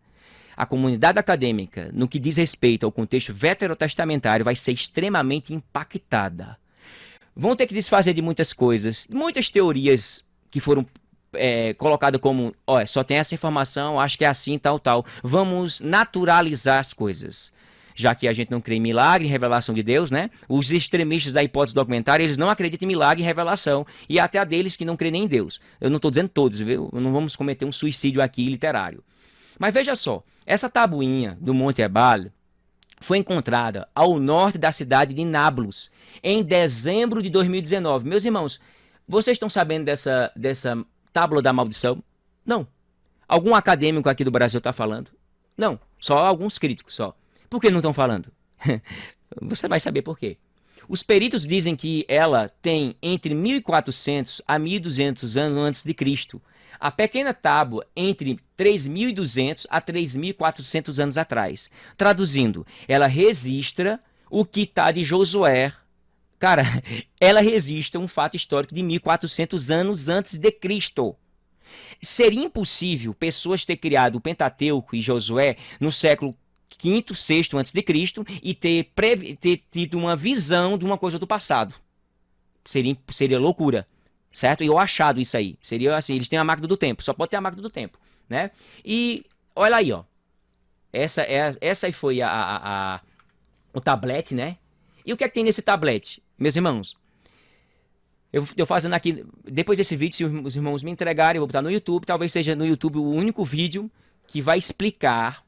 a comunidade acadêmica, no que diz respeito ao contexto veterotestamentário, vai ser extremamente impactada. Vão ter que desfazer de muitas coisas, muitas teorias que foram colocadas como, só tem essa informação, acho que é assim, tal. Vamos naturalizar as coisas. já que a gente não crê em milagre, em revelação de Deus, né? Os extremistas da hipótese documentária, eles não acreditam em milagre e revelação, e até a deles que não crê nem em Deus. Eu não estou dizendo todos, viu? Não vamos cometer um suicídio aqui literário. Mas veja só, essa tabuinha do Monte Ebal foi encontrada ao norte da cidade de Nablus, em dezembro de 2019. Meus irmãos, vocês estão sabendo dessa tábua da maldição? Não. Algum acadêmico aqui do Brasil está falando? Não. Só alguns críticos, só. Por que não estão falando? Você vai saber por quê. Os peritos dizem que ela tem entre 1400 a 1200 anos antes de Cristo. A pequena tábua entre 3.200 a 3.400 anos atrás. Traduzindo, ela registra o que está de Josué. Cara, ela registra um fato histórico de 1.400 anos antes de Cristo. Seria impossível pessoas ter criado o Pentateuco e Josué no século V, VI antes de Cristo e ter tido uma visão de uma coisa do passado. Seria loucura. Certo? E eu achado isso aí. Seria assim, eles têm a máquina do tempo. Só pode ter a máquina do tempo, né? E olha aí, ó. Essa aí foi o tablete, né? E o que é que tem nesse tablete? Meus irmãos, eu fazendo aqui, depois desse vídeo, se os irmãos me entregarem, eu vou botar no YouTube. Talvez seja no YouTube o único vídeo que vai explicar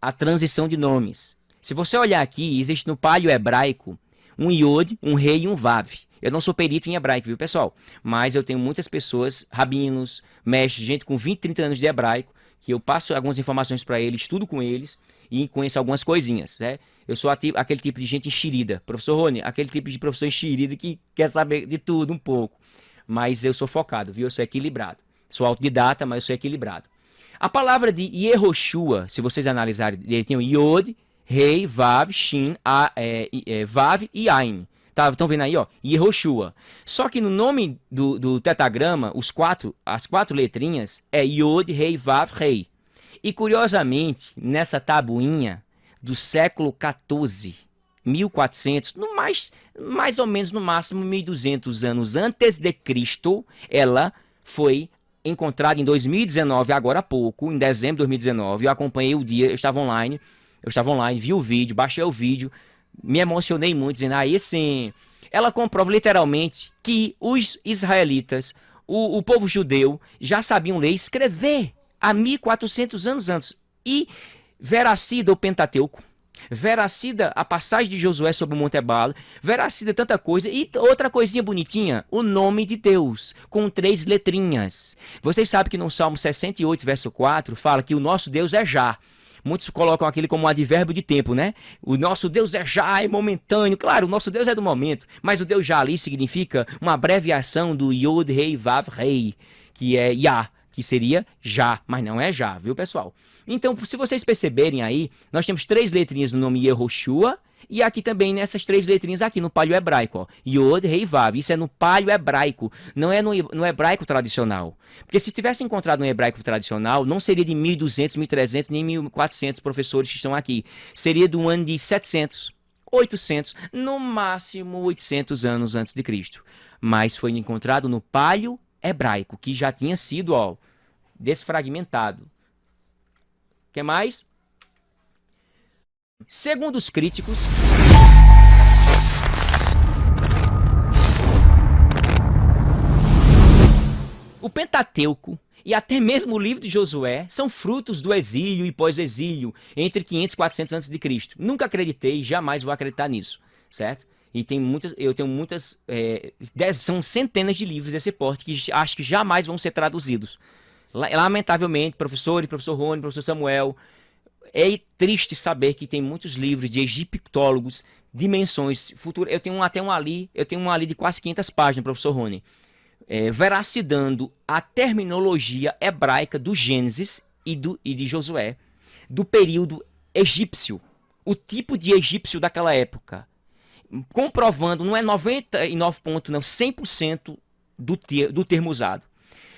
a transição de nomes. Se você olhar aqui, existe no paleo hebraico um Iod, um Rei e um Vav. Eu não sou perito em hebraico, viu, pessoal? Mas eu tenho muitas pessoas, rabinos, mestres, gente com 20, 30 anos de hebraico, que eu passo algumas informações para eles, estudo com eles e conheço algumas coisinhas, né? Eu sou aquele tipo de gente enxerida. Professor Rony, aquele tipo de professor enxerido que quer saber de tudo um pouco. Mas eu sou focado, viu? Eu sou equilibrado. Sou autodidata, mas eu sou equilibrado. A palavra de Yehoshua, se vocês analisarem, ele tem o Yod, Rei, Vav, Shin, Vav e Ain. Estão vendo aí, ó? Yehoshua. Só que no nome do tetagrama, as quatro letrinhas é Yod, Rei, Vav, Rei. E curiosamente, nessa tabuinha do século XIV, 1400, mais ou menos no máximo 1200 anos antes de Cristo, ela foi encontrada em 2019, agora há pouco, em dezembro de 2019. Eu acompanhei o dia, eu estava online, vi o vídeo, baixei o vídeo, me emocionei muito, dizendo, aí sim, ela comprova literalmente que os israelitas, o povo judeu, já sabiam ler e escrever há 1400 anos antes. E veracida o Pentateuco, veracida a passagem de Josué sobre o Monte Ebal, veracida tanta coisa, e outra coisinha bonitinha, o nome de Deus, com 3 letrinhas. Vocês sabem que no Salmo 68, verso 4, fala que o nosso Deus é Já. Muitos colocam aquele como um advérbio de tempo, né? O nosso Deus é já, é momentâneo. Claro, o nosso Deus é do momento, mas o Deus já ali significa uma abreviação do Yod, Rei, Vav, Rei, que é Yah, que seria já, mas não é já, viu, pessoal? Então, se vocês perceberem aí, nós temos 3 letrinhas no nome Yehoshua, e aqui também nessas 3 letrinhas aqui no paleo hebraico, ó. Yod, Rei, Vav. Isso é no paleo hebraico, não é no hebraico tradicional. Porque se tivesse encontrado no hebraico tradicional, não seria de 1200, 1300, nem 1400 professores que estão aqui. Seria do ano de 700, 800, no máximo 800 anos antes de Cristo. Mas foi encontrado no paleo hebraico, que já tinha sido, ó, desfragmentado. O que mais? Segundo os críticos, o Pentateuco e até mesmo o livro de Josué são frutos do exílio e pós-exílio entre 500 e 400 a.C. Nunca acreditei, jamais vou acreditar nisso, certo? E eu tenho muitas, são centenas de livros desse porte que acho que jamais vão ser traduzidos. Lamentavelmente, professor Rony, professor Samuel, é triste saber que tem muitos livros de egiptólogos, dimensões futuras. Eu tenho um ali de quase 500 páginas, professor Rony, veracidando a terminologia hebraica do Gênesis e de Josué, do período egípcio, o tipo de egípcio daquela época, comprovando, não é 99 não, 100% do termo usado.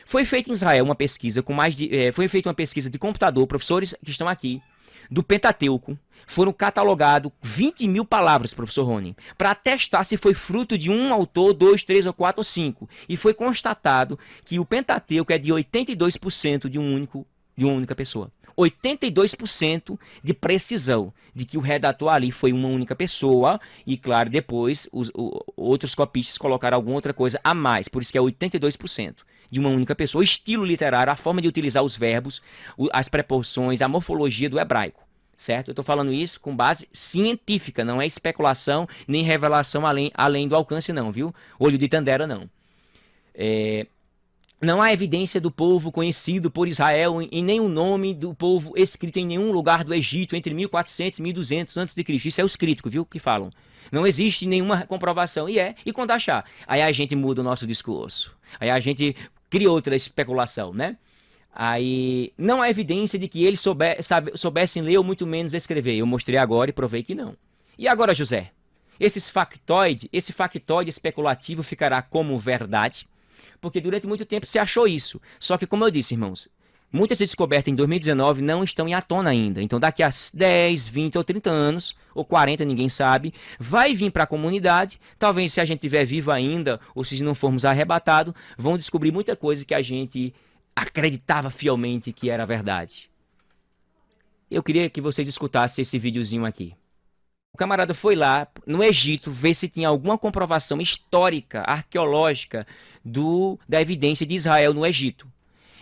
Foi feita em Israel uma pesquisa foi feita uma pesquisa de computador, professores que estão aqui, do Pentateuco, foram catalogados 20 mil palavras, professor Rony, para testar se foi fruto de um autor, 2, 3 ou 4 ou 5. E foi constatado que o Pentateuco é de 82% de um único de uma única pessoa. 82% de precisão de que o redator ali foi uma única pessoa e, claro, depois outros copistas colocaram alguma outra coisa a mais. Por isso que é 82% de uma única pessoa. O estilo literário, a forma de utilizar os verbos, as preposições, a morfologia do hebraico. Certo? Eu estou falando isso com base científica, não é especulação nem revelação além do alcance não, viu? Olho de Tandera não. Não há evidência do povo conhecido por Israel em nenhum nome do povo escrito em nenhum lugar do Egito entre 1400 e 1200 a.C. Isso é os críticos, viu, que falam. Não existe nenhuma comprovação. E quando achar? Aí a gente muda o nosso discurso. Aí a gente cria outra especulação, né? Aí não há evidência de que eles soubessem ler ou muito menos escrever. Eu mostrei agora e provei que não. E agora, José? Esse factoide especulativo ficará como verdade? Porque durante muito tempo se achou isso. Só que, como eu disse, irmãos, muitas descobertas em 2019 não estão em à tona ainda. Então, daqui a 10, 20 ou 30 anos, ou 40, ninguém sabe, vai vir para a comunidade. Talvez, se a gente estiver vivo ainda, ou se não formos arrebatados, vão descobrir muita coisa que a gente acreditava fielmente que era verdade. Eu queria que vocês escutassem esse videozinho aqui. O camarada foi lá no Egito ver se tinha alguma comprovação histórica, arqueológica da evidência de Israel no Egito.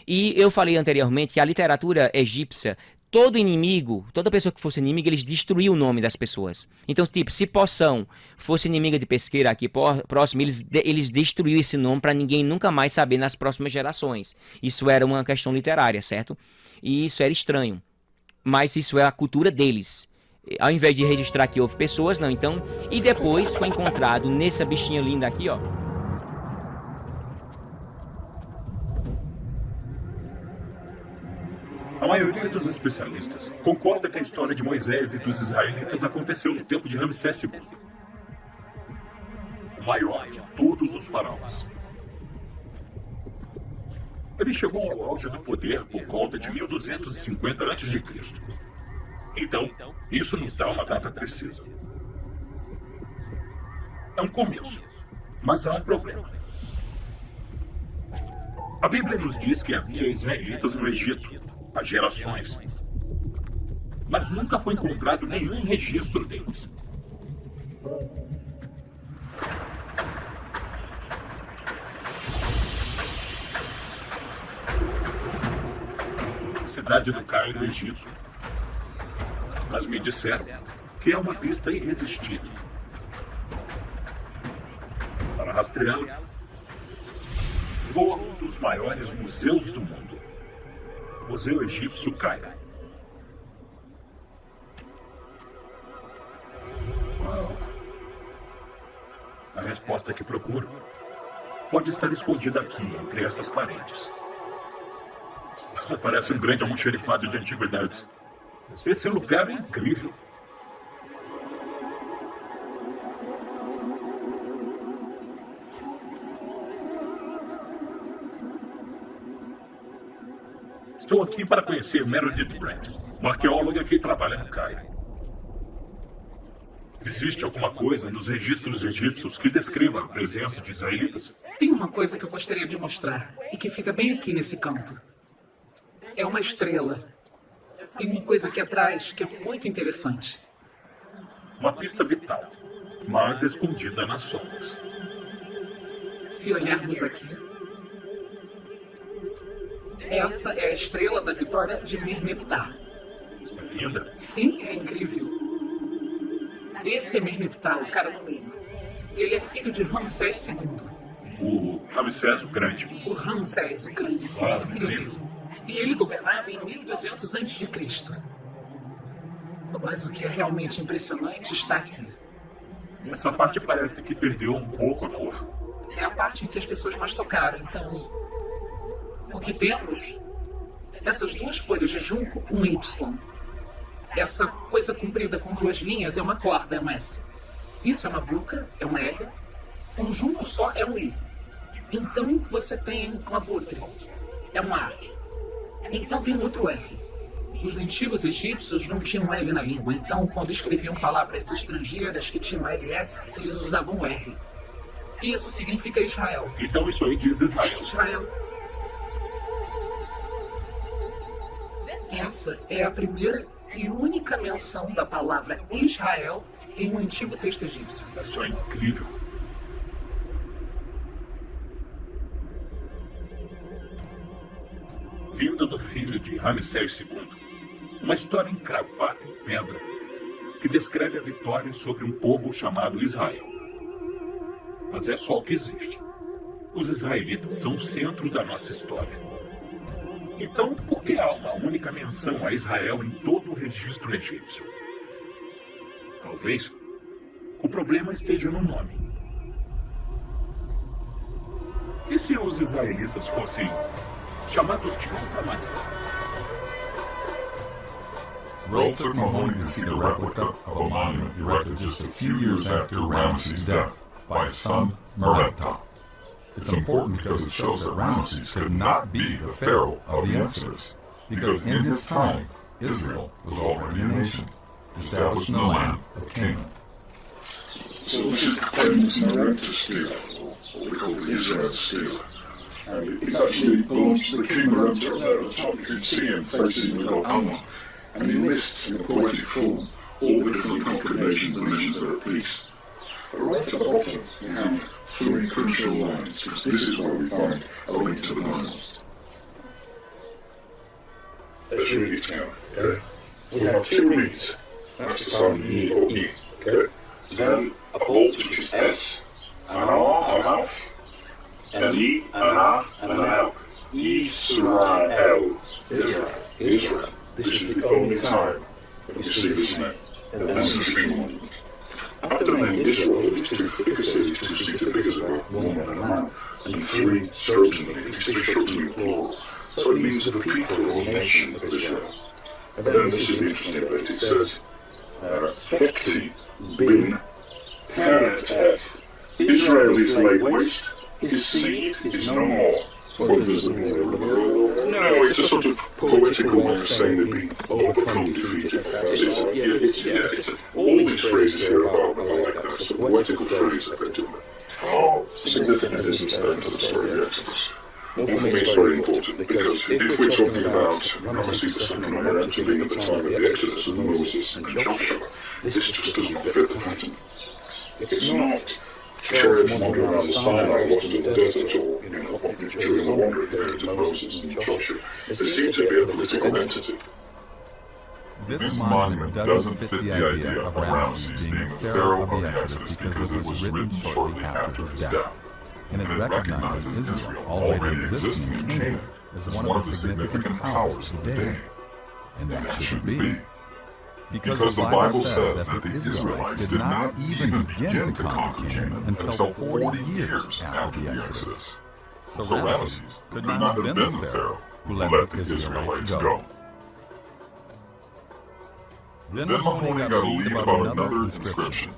E eu falei anteriormente que a literatura egípcia, todo inimigo, toda pessoa que fosse inimiga, eles destruíam o nome das pessoas. Então, tipo, se Poção fosse inimiga de Pesqueira aqui próximo, eles destruíam esse nome para ninguém nunca mais saber nas próximas gerações. Isso era uma questão literária, certo? E isso era estranho. Mas isso é a cultura deles. Ao invés de registrar que houve pessoas, não, então... E depois foi encontrado nessa bichinha linda aqui, ó. A maioria dos especialistas concorda que a história de Moisés e dos israelitas aconteceu no tempo de Ramsés II, o maior de todos os faraós. Ele chegou ao auge do poder por volta de 1250 a.C. Então, isso nos dá uma data precisa. É um começo, mas há um problema. A Bíblia nos diz que havia israelitas no Egito há gerações, mas nunca foi encontrado nenhum registro deles. Cidade do Cairo, Egito. Mas me disseram que é uma pista irresistível. Para rastreá-lo, vou a um dos maiores museus do mundo, Museu Egípcio Cairo. A resposta que procuro pode estar escondida aqui, entre essas paredes. Parece um grande almoxerifado de antiguidades. Esse lugar é incrível. Estou aqui para conhecer Meredith Brent, uma arqueóloga que trabalha no Cairo. Existe alguma coisa nos registros egípcios que descreva a presença de israelitas? Tem uma coisa que eu gostaria de mostrar, e que fica bem aqui nesse canto. É uma estrela. Tem uma coisa aqui atrás que é muito interessante. Uma pista vital, mas escondida nas sombras. Se olharmos aqui, essa é a estrela da vitória de Merneptah. Está linda? Sim, é incrível. Esse é Merneptah, o cara no meio. Ele é filho de Ramsés II. O Ramsés o Grande. O Ramsés o Grande, sim, é filho dele. E ele governava em 1200 a.C. Mas o que é realmente impressionante está aqui. Essa parte parece que perdeu um pouco a cor. É a parte em que as pessoas mais tocaram. Então, o que temos? Essas duas folhas de junco, um Y. Essa coisa comprida com duas linhas é uma corda, é um S. Isso é uma buca, é um R. Um junco só é um I. Então você tem um abutre, é um A. Então tem outro R. Os antigos egípcios não tinham L na língua, então quando escreviam palavras estrangeiras que tinham LS, eles usavam R. Isso significa Israel. Então isso aí diz Israel. Israel. Essa é a primeira e única menção da palavra Israel em um antigo texto egípcio. Isso é incrível. Vinda do filho de Ramsés II, uma história encravada em pedra que descreve a vitória sobre um povo chamado Israel. Mas é só o que existe. Os israelitas são o centro da nossa história. Então, por que há uma única menção a Israel em todo o registro egípcio? Talvez o problema esteja no nome. E se os israelitas fossem chamados de outra maneira? Roll took Mahoney to see the replica of a monument erected just a few years after Ramesses' death by his son, Merenptah. It's important because it shows that Ramesses could not be the pharaoh of the Exodus, because in his time, Israel was already a nation, established in the land of Canaan. So this is the famous Merenptah stele, or we call it Israel stele. And it's actually belongs to the king Merenptah there at the top. You can see him facing the god Ammon. And he lists in a poetic form all the different conquered nations and nations that are at peace. But right at the bottom, we have 3 crucial lines, because this is where we find a link to the Nile. Let's read it together, okay? We have 2 reeds. That's the sound E or E, okay? Then a bolt, which is S, an R, an Alf, an E, an A, and an L. Israel. Israel. This is the only time that we see this name in the Egyptian monument. After the name Israel, there is 2 fricassees, 2 seated figures of 1 man and man, and 3 strokes in the name. These 3 strokes mean plural. So it means the people or nation of Israel. And then this is the interesting bit. It says, Fekti bin Peret F. Israel is laid waste, his seed is no more. What does it mean? No, it's a sort of poetical way of saying they've been overcome, defeated. All these phrases here are like that. It's a poetical phrase that they're doing. How significant is this then to the story of the Exodus? Well, for me it's very important, because if we're talking about Ramesses II and Merenptah being at the time of the Exodus and Moses and Joshua, this just doesn't fit the pattern. It's not chariots wandering around the Sinai, lost in the desert, or during the wandering period of Moses and Joshua. There seems to be a political entity. This monument doesn't fit the idea of Ramesses being the pharaoh of the Exodus because it was written shortly after his death, and it recognizes Israel already existing in Canaan as one of the significant powers of the day. And that shouldn't be. Because the Bible says that the Israelites did not even begin to conquer Canaan until 40 years after the Exodus. So Ramesses could not have been the Pharaoh who let the Israelites go. Then Mahoney got a lead about another inscription.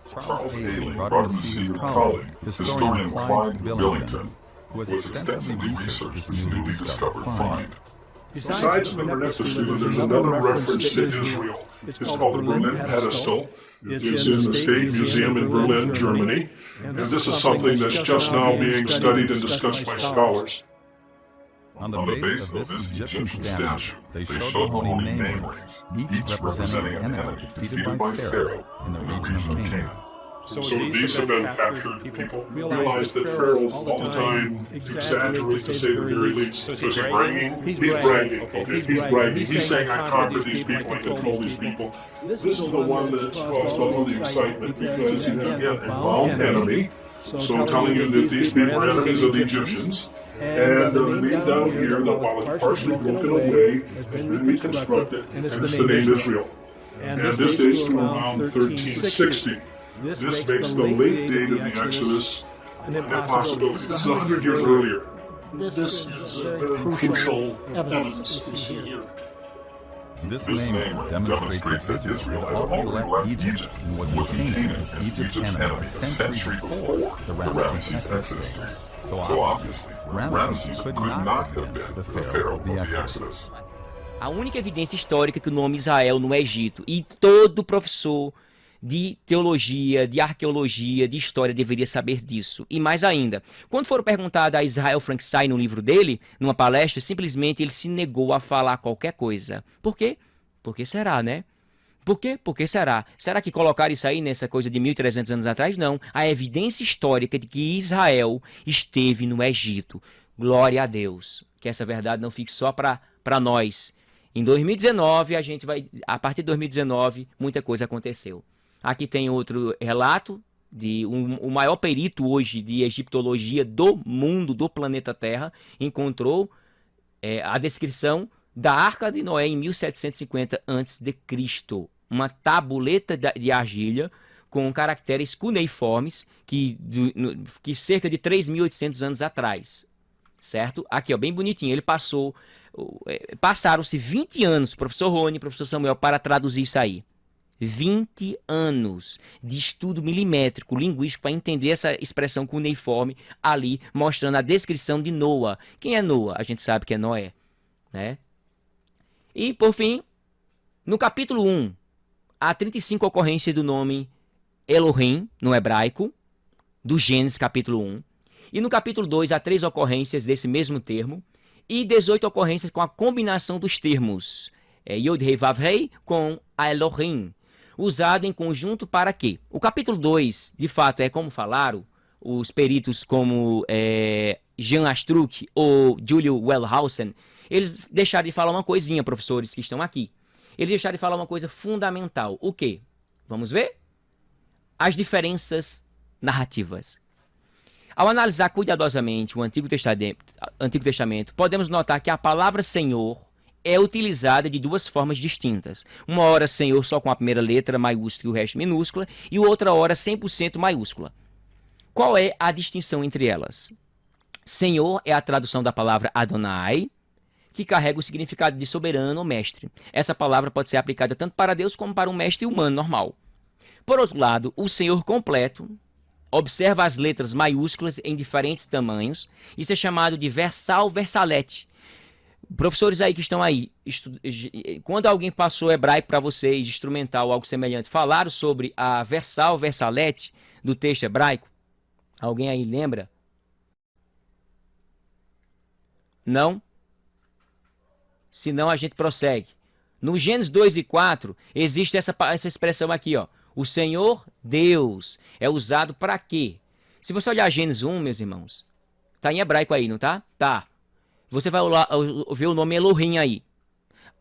Charles Haley brought him to see his colleague, historian Clyde Billington, who has extensively researched this newly discovered find. Besides the Merenptah stele, there's another reference to Israel. It's called the Berlin Pedestal. It's in the State Museum in Berlin, Germany. And this is something that's just now being studied and discussed by scholars. On the base of this Egyptian statue, they showed Mahoney name rings, each representing an enemy defeated by Pharaoh in the region of Canaan. So these have been captured people realize that Pharaoh all the time exaggerates to say the very least. So is he bragging? He's bragging. Okay, he's bragging. He's saying, I conquered these people, I control these people. This is the one that's caused all the excitement because, again, a bound enemy. So telling you that these people are enemies of the Egyptians. And the name down here, that while it's partially broken away, has been reconstructed, and it's the name Israel. And this dates to around 1360. This makes the late date of the Exodus an impossibility. This is 100 years earlier. This is very crucial evidence we see here. This name demonstrates that Israel had already left Egypt and was in Canaan as Egypt's enemy a century before the Ramesses Exodus. So obviously, Ramesses could not have been the Pharaoh of the Exodus. A única evidência histórica que o nome Israel no Egito, e todo professor de teologia, de arqueologia, de história deveria saber disso. E mais ainda, quando foram perguntar a Israel Frankenstein no livro dele, numa palestra, simplesmente ele se negou a falar qualquer coisa. Por quê? Por que será, né? Por quê? Por que será? Será que colocaram isso aí nessa coisa de 1.300 anos atrás? Não. A evidência histórica de que Israel esteve no Egito. Glória a Deus. Que essa verdade não fique só para nós. Em 2019, a partir de 2019, muita coisa aconteceu. Aqui tem outro relato de o maior perito hoje de egiptologia do mundo, do planeta Terra, encontrou a descrição da Arca de Noé em 1750 a.C. Uma tabuleta de argila com caracteres cuneiformes que cerca de 3.800 anos atrás, certo? Aqui, ó, bem bonitinho. Ele passaram-se 20 anos, professor Rony, professor Samuel, para traduzir isso aí. 20 anos de estudo milimétrico, linguístico, para entender essa expressão cuneiforme ali, mostrando a descrição de Noa. Quem é Noa? A gente sabe que é Noé, né? E, por fim, no capítulo 1, há 35 ocorrências do nome Elohim, no hebraico, do Gênesis, capítulo 1. E no capítulo 2, há 3 ocorrências desse mesmo termo, e 18 ocorrências com a combinação dos termos Yod-Hei Vav-Hei com a Elohim, usado em conjunto para quê? O capítulo 2, de fato, é como falaram os peritos como Jean Astruc ou Julio Wellhausen, eles deixaram de falar uma coisinha, professores que estão aqui. Eles deixaram de falar uma coisa fundamental. O quê? Vamos ver? As diferenças narrativas. Ao analisar cuidadosamente o Antigo Testamento, podemos notar que a palavra Senhor é utilizada de 2 formas distintas. Uma hora Senhor só com a primeira letra maiúscula e o resto minúscula, e outra hora 100% maiúscula. Qual é a distinção entre elas? Senhor é a tradução da palavra Adonai, que carrega o significado de soberano ou mestre. Essa palavra pode ser aplicada tanto para Deus como para um mestre humano normal. Por outro lado, o Senhor completo observa as letras maiúsculas em diferentes tamanhos. Isso é chamado de versal versalete. Professores aí que estão aí, quando alguém passou hebraico para vocês, instrumental, algo semelhante, falaram sobre a versal versalete do texto hebraico? Alguém aí lembra? Não? Se não, a gente prossegue. No Gênesis 2 e 4, existe essa expressão aqui, ó. O Senhor Deus é usado para quê? Se você olhar Gênesis 1, meus irmãos, tá em hebraico aí, não tá? Tá. Você vai ver o nome Elohim aí.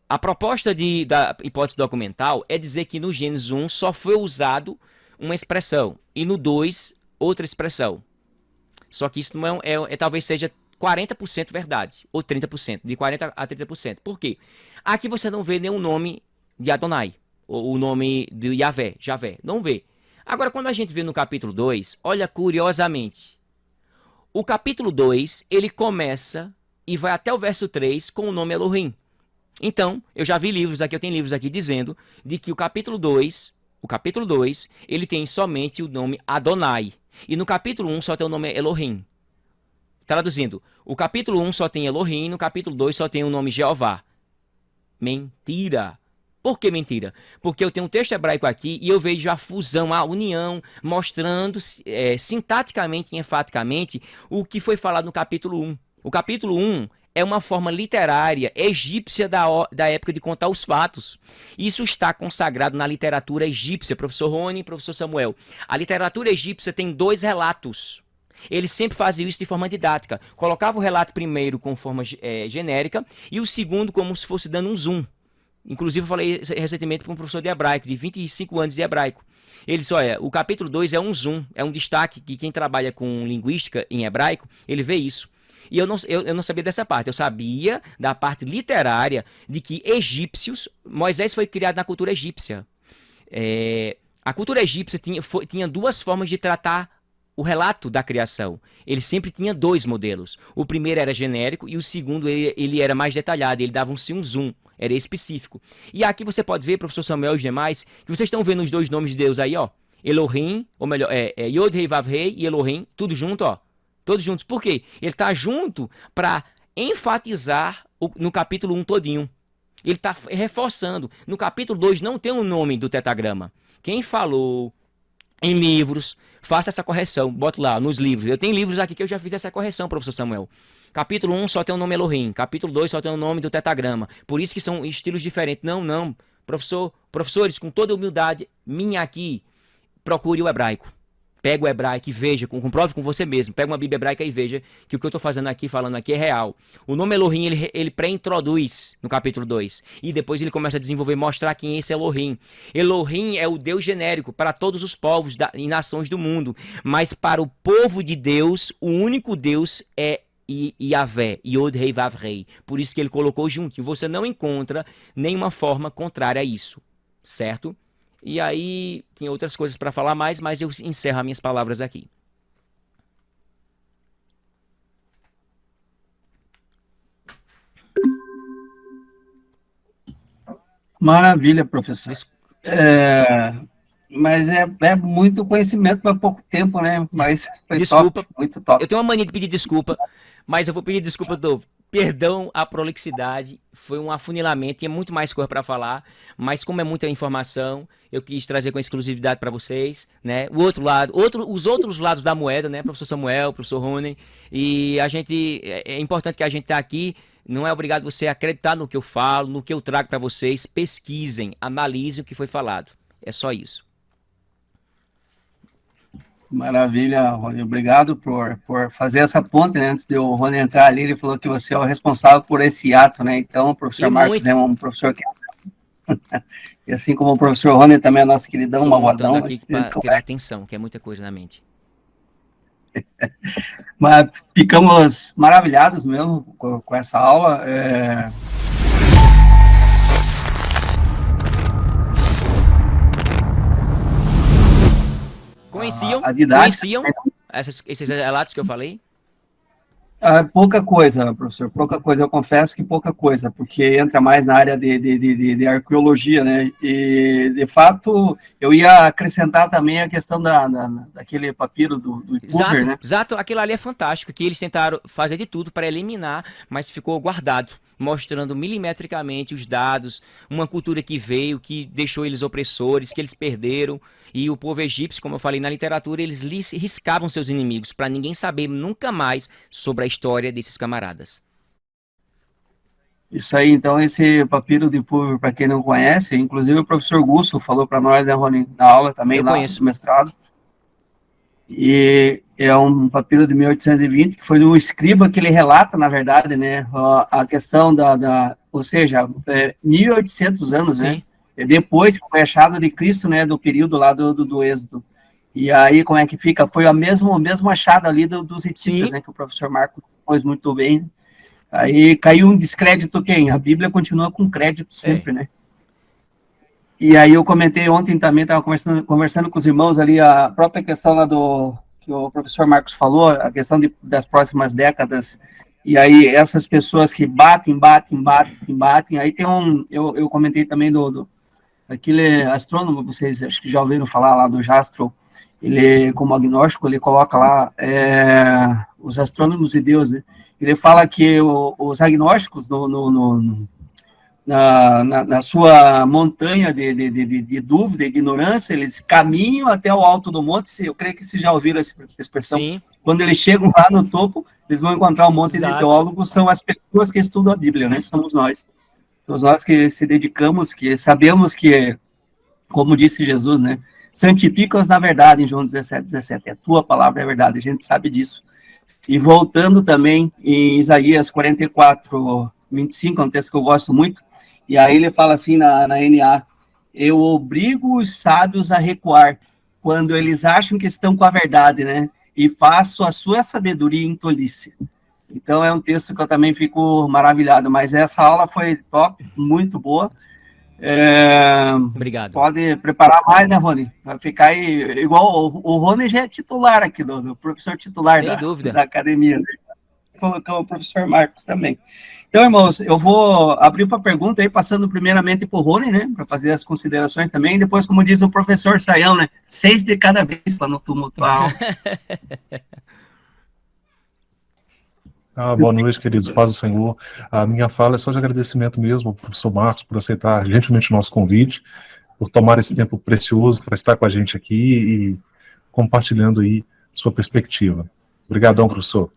A proposta da hipótese documental é dizer que no Gênesis 1 só foi usado uma expressão e no 2 outra expressão. Só que isso não talvez seja 40% verdade, ou 30%, de 40% a 30%. Por quê? Aqui você não vê nenhum nome de Adonai, ou o nome de Javé, não vê. Agora, quando a gente vê no capítulo 2, olha curiosamente. O capítulo 2, ele começa e vai até o verso 3 com o nome Elohim. Então, eu já vi livros aqui, eu tenho livros aqui dizendo de que o capítulo 2, ele tem somente o nome Adonai. E no capítulo 1 só tem o nome Elohim. Traduzindo, o capítulo 1 só tem Elohim, no capítulo 2 só tem o nome Jeová. Mentira! Por que mentira? Porque eu tenho um texto hebraico aqui e eu vejo a fusão, a união, mostrando sintaticamente e enfaticamente o que foi falado no capítulo 1. O capítulo 1 é uma forma literária egípcia da época de contar os fatos. Isso está consagrado na literatura egípcia, professor Rony e professor Samuel. A literatura egípcia tem 2 relatos. Eles sempre faziam isso de forma didática. Colocava o relato primeiro com forma genérica e o segundo como se fosse dando um zoom. Inclusive eu falei recentemente para um professor de hebraico, de 25 anos de hebraico. Ele disse, olha, o capítulo 2 é um zoom, é um destaque que quem trabalha com linguística em hebraico, ele vê isso. E eu não sabia dessa parte, eu sabia da parte literária de que Moisés foi criado na cultura egípcia. A cultura egípcia tinha 2 formas de tratar o relato da criação. Ele sempre tinha 2 modelos. O primeiro era genérico e o segundo ele era mais detalhado, ele dava um zoom, era específico. E aqui você pode ver, professor Samuel e os demais, que vocês estão vendo os 2 nomes de Deus aí, ó. Elohim, ou melhor, Yod-Hei Vav-Hei e Elohim, tudo junto, ó. Todos juntos. Por quê? Ele está junto para enfatizar no capítulo 1 todinho. Ele está reforçando. No capítulo 2 não tem o nome do tetragrama. Quem falou em livros, faça essa correção, bote lá nos livros. Eu tenho livros aqui que eu já fiz essa correção, professor Samuel. Capítulo 1 só tem o nome Elohim, capítulo 2 só tem o nome do tetragrama. Por isso que são estilos diferentes. Não. Professores, com toda humildade minha aqui, procure o hebraico. Pega o hebraico e veja, comprove com você mesmo. Pega uma Bíblia hebraica e veja que o que eu estou falando aqui é real. O nome Elohim, ele pré-introduz no capítulo 2. E depois ele começa a desenvolver, mostrar quem é esse Elohim. Elohim é o Deus genérico para todos os povos e nações do mundo. Mas para o povo de Deus, o único Deus é Yahvé, Yod Rei Vav Rei. Por isso que ele colocou junto. E você não encontra nenhuma forma contrária a isso. Certo? E aí, tem outras coisas para falar mais, mas eu encerro as minhas palavras aqui. Maravilha, professor. Mas é muito conhecimento para pouco tempo, né? Mas foi Desculpa, top, muito top. eu tenho uma mania de pedir desculpa, mas eu vou pedir desculpa do perdão à prolixidade, foi um afunilamento, tinha muito mais coisa para falar, mas como é muita informação, eu quis trazer com exclusividade para vocês, né? O outro lado, os outros lados da moeda, né? Professor Samuel, professor Rony, e é importante que a gente tá aqui. Não é obrigado você a acreditar no que eu falo, no que eu trago para vocês. Pesquisem, analisem o que foi falado. É só isso. Maravilha, Rony. Obrigado por fazer essa ponte, né? Antes de o Rony entrar ali, ele falou que você é o responsável por esse ato, né? Então, o professor Marcos é um professor que... e assim como o professor Rony também é nosso queridão, malvadão. Aqui para tirar atenção, que é muita coisa na mente. Mas ficamos maravilhados mesmo com essa aula. Conheciam esses relatos que eu falei? Pouca coisa, professor, pouca coisa. Eu confesso que pouca coisa, porque entra mais na área de arqueologia, né? E, de fato, eu ia acrescentar também a questão daquele papiro do Ipuver, né? Exato, aquilo ali é fantástico, que eles tentaram fazer de tudo para eliminar, mas ficou guardado, mostrando milimetricamente os dados, uma cultura que veio, que deixou eles opressores, que eles perderam, e o povo egípcio, como eu falei na literatura, eles riscavam seus inimigos, para ninguém saber nunca mais sobre a história desses camaradas. Isso aí, então, esse papiro de Ipuver, para quem não conhece, inclusive o professor Gusso falou para nós, né, Rony, na aula também, lá no mestrado, e é um papiro de 1820, que foi do escriba que ele relata, na verdade, né, a questão ou seja, 1800 anos, né, depois que foi achado de Cristo, né, do período lá do Êxodo. E aí, como é que fica? Foi o mesmo achado ali dos hititas, né, que o professor Marcos pôs muito bem. Aí caiu um descrédito quem? A Bíblia continua com crédito sempre, né? E aí eu comentei ontem também, estava conversando com os irmãos ali, a própria questão lá que o professor Marcos falou, a questão das próximas décadas, e aí essas pessoas que batem, aí tem eu comentei também aquele astrônomo, vocês acho que já ouviram falar lá do Jastrow, ele, como agnóstico, ele coloca lá os astrônomos e Deus, né? Ele fala que os agnósticos, na sua montanha de dúvida e ignorância, eles caminham até o alto do monte, eu creio que vocês já ouviram essa expressão. Sim. Quando eles chegam lá no topo, eles vão encontrar um monte de teólogos, são as pessoas que estudam a Bíblia, né? Somos nós. Somos nós que se dedicamos, que sabemos que, como disse Jesus, né? Santifica-os na verdade, em João 17, a tua palavra é verdade, a gente sabe disso. E voltando também em Isaías 44, 25, é um texto que eu gosto muito, e aí ele fala assim na NA, eu obrigo os sábios a recuar, quando eles acham que estão com a verdade, né? E faço a sua sabedoria em tolice. Então é um texto que eu também fico maravilhado, mas essa aula foi top, muito boa. Obrigado. Pode preparar mais, né, Rony? Vai ficar aí, igual o Rony já é titular aqui, do professor titular da academia, né? Colocou o professor Marcos também. Então, irmãos, eu vou abrir para pergunta aí, passando primeiramente para o Rony, né, para fazer as considerações também, depois, como diz o professor Saião, né, 6 de cada vez para não tumultuar. Boa noite, queridos, paz do Senhor. A minha fala é só de agradecimento mesmo ao professor Marcos por aceitar gentilmente o nosso convite. por tomar esse tempo precioso para estar com a gente aqui e compartilhando aí sua perspectiva. Obrigadão, professor.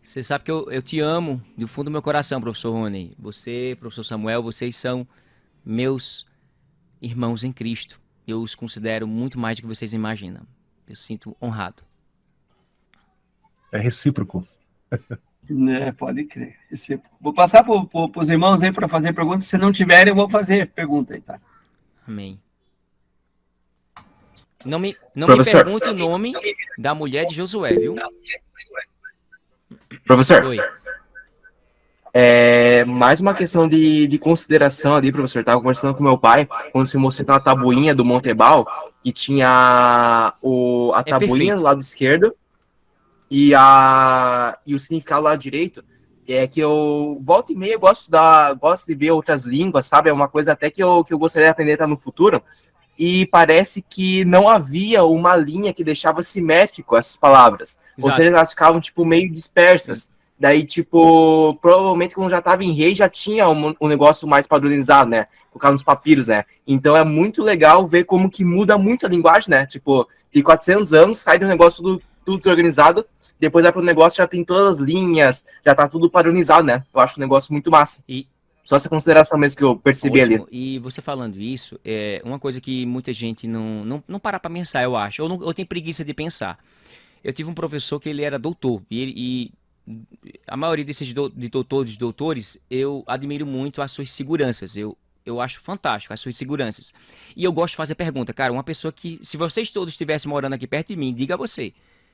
Você sabe que eu te amo do fundo do meu coração, professor Rony. Você, professor Samuel, vocês são meus irmãos em Cristo. Eu os considero muito mais do que vocês imaginam. Eu sinto honrado. É recíproco. Pode crer. Vou passar para os irmãos aí para fazer perguntas. Se não tiverem, eu vou fazer pergunta aí, tá? Amém. Não me Professor. pergunte o nome da mulher de Josué, viu? Professor, Oi. mais uma questão de consideração ali, professor. Eu tava conversando com meu pai, quando se mostrou aquela tabuinha do Montebal, e tinha a tabuinha perfeito. do lado esquerdo e o significado do lado direito. É que eu, volta e meia, gosto de ver outras línguas, sabe? É uma coisa até que eu gostaria de aprender no futuro. E parece que não havia uma linha que deixava simétrico essas palavras. Ou Exato. seja, elas ficavam, tipo, meio dispersas. Daí, tipo, provavelmente quando já estava em rei, já tinha um negócio mais padronizado, né? Colocar nos papiros, né? Então é muito legal ver como que muda muito a linguagem, né? Tipo, de 400 anos, sai de um negócio tudo desorganizado, depois vai para o negócio, já tem todas as linhas, já tá tudo padronizado, né? Eu acho um negócio muito massa. E Só essa consideração mesmo que eu percebi ótimo. ali. E você falando isso, é uma coisa que muita gente não para pra pensar, eu acho. Ou tem preguiça de pensar. Eu tive um professor que ele era doutor. E a maioria desses doutores, eu admiro muito as suas seguranças. Eu acho fantástico as suas seguranças. E eu gosto de fazer pergunta. Cara, uma pessoa que, se vocês todos estivessem morando aqui perto de mim, diga a você.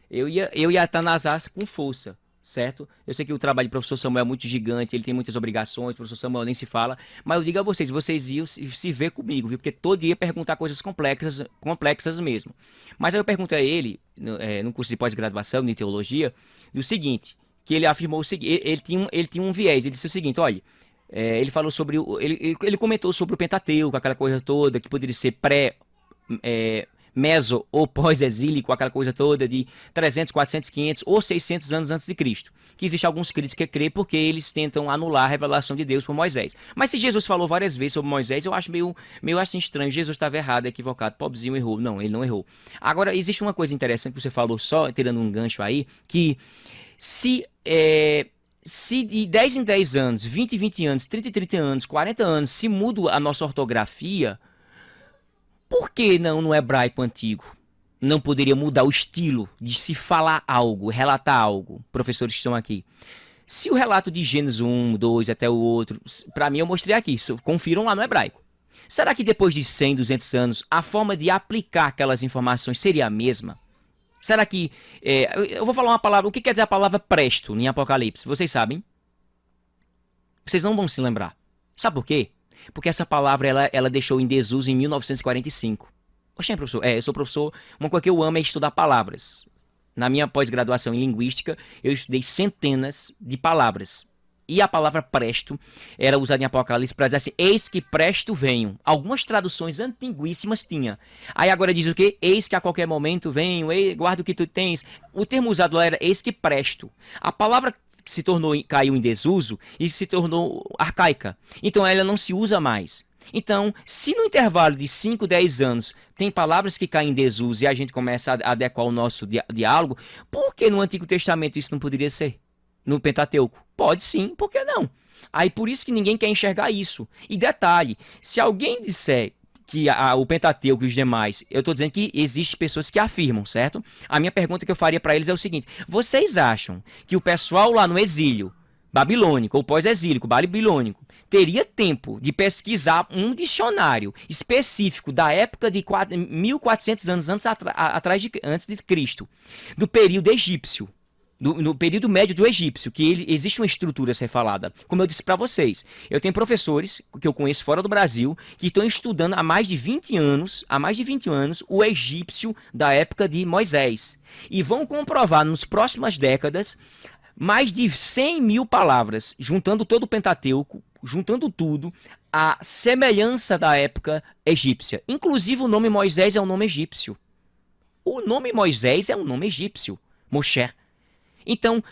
Eu ia estar nas asas com força. Certo? Eu sei que o trabalho do professor Samuel é muito gigante, ele tem muitas obrigações, o professor Samuel nem se fala, mas eu digo a vocês iam se ver comigo, viu? Porque todo dia perguntar coisas complexas mesmo. Mas aí eu perguntei a ele, no curso de pós-graduação de teologia, do seguinte, que ele afirmou o seguinte, ele tinha um viés, ele disse o seguinte, olha, ele falou sobre, ele comentou sobre o Pentateuco, aquela coisa toda, que poderia ser meso ou pós-exílico, aquela coisa toda de 300, 400, 500 ou 600 anos antes de Cristo. Que existe alguns críticos que creem porque eles tentam anular a revelação de Deus por Moisés. Mas se Jesus falou várias vezes sobre Moisés, eu acho meio assim estranho. Jesus estava errado, equivocado, pobrezinho errou. Não, ele não errou. Agora, existe uma coisa interessante que você falou, só tirando um gancho aí, que se de 10 em 10 anos, 20 em 20 anos, 30 em 30 anos, 40 anos, se muda a nossa ortografia, por que não no hebraico antigo? Não poderia mudar o estilo de se falar algo, relatar algo, professores que estão aqui. Se o relato de Gênesis 1, 2 até o outro, para mim eu mostrei aqui, confiram lá no hebraico. Será que depois de 100, 200 anos, a forma de aplicar aquelas informações seria a mesma? Será que... eu vou falar uma palavra, o que quer dizer a palavra presto em Apocalipse? Vocês sabem? Vocês não vão se lembrar. Sabe por quê? Porque essa palavra, ela deixou em desuso em 1945. Oxe, professor, eu sou professor, uma coisa que eu amo é estudar palavras. Na minha pós-graduação em linguística, eu estudei centenas de palavras. E a palavra presto era usada em Apocalipse para dizer assim, eis que presto venho. Algumas traduções antiguíssimas tinha. Aí agora diz o quê? Eis que a qualquer momento venho, guarda o que tu tens. O termo usado lá era eis que presto. A palavra caiu em desuso e se tornou arcaica. Então ela não se usa mais. Então, se no intervalo de 5, 10 anos tem palavras que caem em desuso e a gente começa a adequar o nosso diálogo, por que no Antigo Testamento isso não poderia ser? No Pentateuco? Pode sim, por que não? Aí por isso que ninguém quer enxergar isso. E detalhe, se alguém disser que o Pentateuco e os demais, eu estou dizendo que existem pessoas que afirmam, certo? A minha pergunta que eu faria para eles é o seguinte, vocês acham que o pessoal lá no exílio babilônico ou pós-exílico babilônico teria tempo de pesquisar um dicionário específico da época de 1400 anos antes de Cristo, do período egípcio, no período médio do egípcio, que existe uma estrutura a ser falada. Como eu disse para vocês, eu tenho professores que eu conheço fora do Brasil que estão estudando há mais de 20 anos, o egípcio da época de Moisés. E vão comprovar nas próximas décadas mais de 100 mil palavras, juntando todo o Pentateuco, juntando tudo, a semelhança da época egípcia. Inclusive o nome Moisés é um nome egípcio. O nome Moisés é um nome egípcio, Moshe. Então,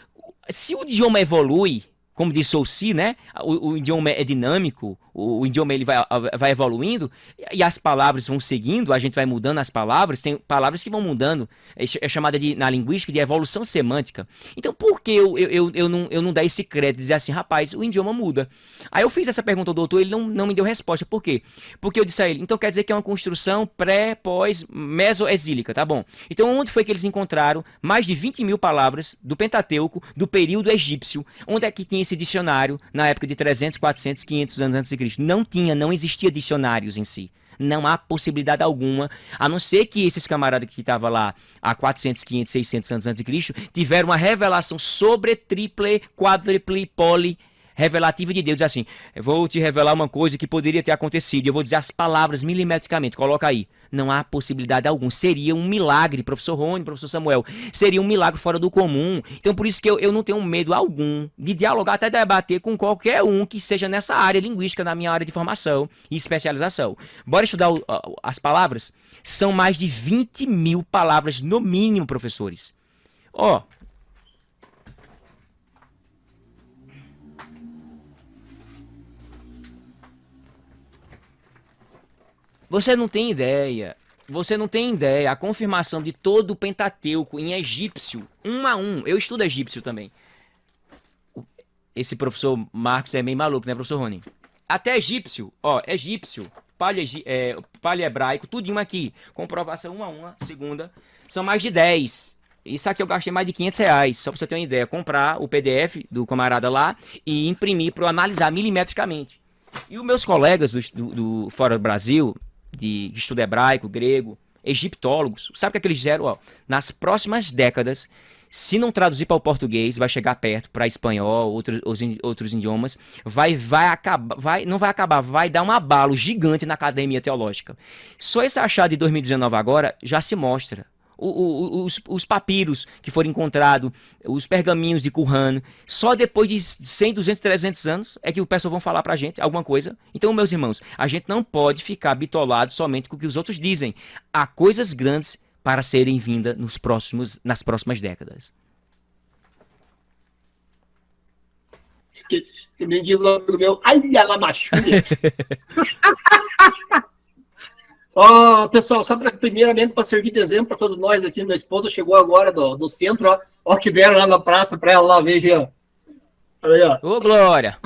se o idioma evolui, como disse Soucy, né? O idioma é dinâmico, o idioma ele vai evoluindo e as palavras vão seguindo, a gente vai mudando as palavras, tem palavras que vão mudando, é chamada na linguística de evolução semântica. Então, por que eu não dar esse crédito, dizer assim, rapaz, o idioma muda? Aí eu fiz essa pergunta ao doutor, ele não me deu resposta. Por quê? Porque eu disse a ele, então quer dizer que é uma construção pré, pós, mesoexílica, tá bom? Então, onde foi que eles encontraram mais de 20 mil palavras do Pentateuco, do período egípcio? Onde é que tinha esse dicionário na época de 300, 400, 500 anos antes de Cristo? Não existia dicionários em si. Não há possibilidade alguma, a não ser que esses camaradas que estavam lá há 400, 500, 600 anos antes de Cristo tiveram uma revelação sobre triple, quadruple, poli, revelativa de Deus. Assim, eu vou te revelar uma coisa que poderia ter acontecido, eu vou dizer as palavras milimetricamente, coloca aí. Não há possibilidade alguma. Seria um milagre, professor Rony, professor Samuel, seria um milagre fora do comum. Então por isso que eu não tenho medo algum de dialogar, até debater com qualquer um que seja nessa área linguística, na minha área de formação e especialização. Bora estudar as palavras? São mais de 20 mil palavras no mínimo, professores. Ó, você não tem ideia, a confirmação de todo o Pentateuco em egípcio, 1 a 1, eu estudo egípcio também. Esse professor Marcos é meio maluco, né, professor Rony? Até egípcio, ó, egípcio, paleo-hebraico, tudinho aqui, comprovação 1 a 1, segunda, são mais de 10. Isso aqui eu gastei mais de R$500, só pra você ter uma ideia, comprar o PDF do camarada lá e imprimir para eu analisar milimetricamente. E os meus colegas do fora do Brasil, de estudo hebraico, grego, egiptólogos, sabe o que é que eles fizeram? Ó, nas próximas décadas, se não traduzir para o português, vai chegar perto para espanhol, outros idiomas, não vai acabar, vai dar um abalo gigante na academia teológica. Só esse achado de 2019 agora já se mostra. Os papiros que foram encontrados, os pergaminhos de Qumran, só depois de 100, 200, 300 anos é que o pessoal vão falar pra gente alguma coisa. Então, meus irmãos, a gente não pode ficar bitolado somente com o que os outros dizem. Há coisas grandes para serem vindas nas próximas décadas. Que nem diz o amigo meu, ai, ela machulha. Ó, pessoal, só primeiramente para servir de exemplo para todos nós aqui, minha esposa chegou agora do centro, ó que deram lá na praça para ela lá, veja. Aí, ó. Ô, Glória!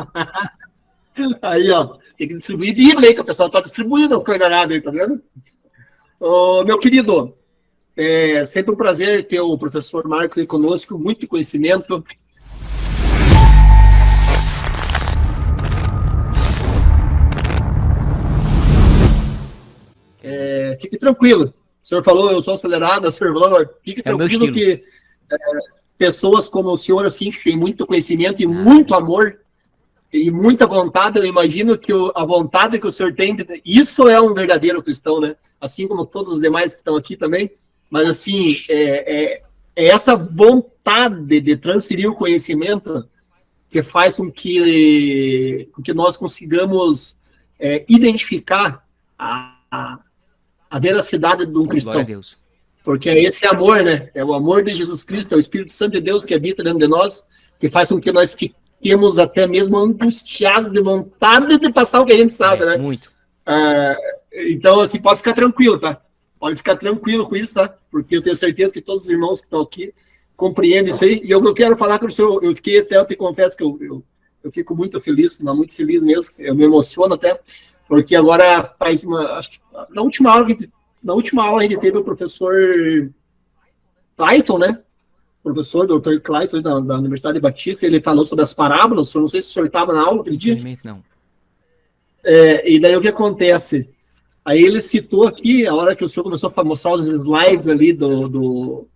Aí, ó, tem que distribuir Bíblia aí, que o pessoal tá distribuindo o coordenado aí, tá vendo? Ô, meu querido, é sempre um prazer ter o professor Marcos aí conosco, muito conhecimento. Fique tranquilo. O senhor falou, eu sou acelerado, o senhor falou, fique tranquilo que pessoas como o senhor, assim, que tem muito conhecimento e muito amor e muita vontade, eu imagino que a vontade que o senhor tem, isso é um verdadeiro cristão, né? Assim como todos os demais que estão aqui também, mas assim, é essa vontade de transferir o conhecimento que faz com que nós consigamos identificar a veracidade de um cristão. Glória a Deus. Porque é esse amor, né? É o amor de Jesus Cristo, é o Espírito Santo de Deus que habita dentro de nós, que faz com que nós fiquemos até mesmo angustiados de vontade de passar o que a gente sabe, né? Muito. Então, assim, pode ficar tranquilo, tá? Pode ficar tranquilo com isso, tá? Porque eu tenho certeza que todos os irmãos que estão aqui compreendem isso aí. E eu quero falar com o senhor, eu fiquei até, eu te confesso que eu fico muito feliz, muito feliz mesmo, eu me emociono até, porque agora faz acho que na última aula a gente teve o professor Clayton, né? O professor Dr. Clayton da Universidade Batista, ele falou sobre as parábolas, eu não sei se o senhor estava na aula aquele dia. Não. E daí o que acontece? Aí ele citou aqui, a hora que o senhor começou a mostrar os slides ali do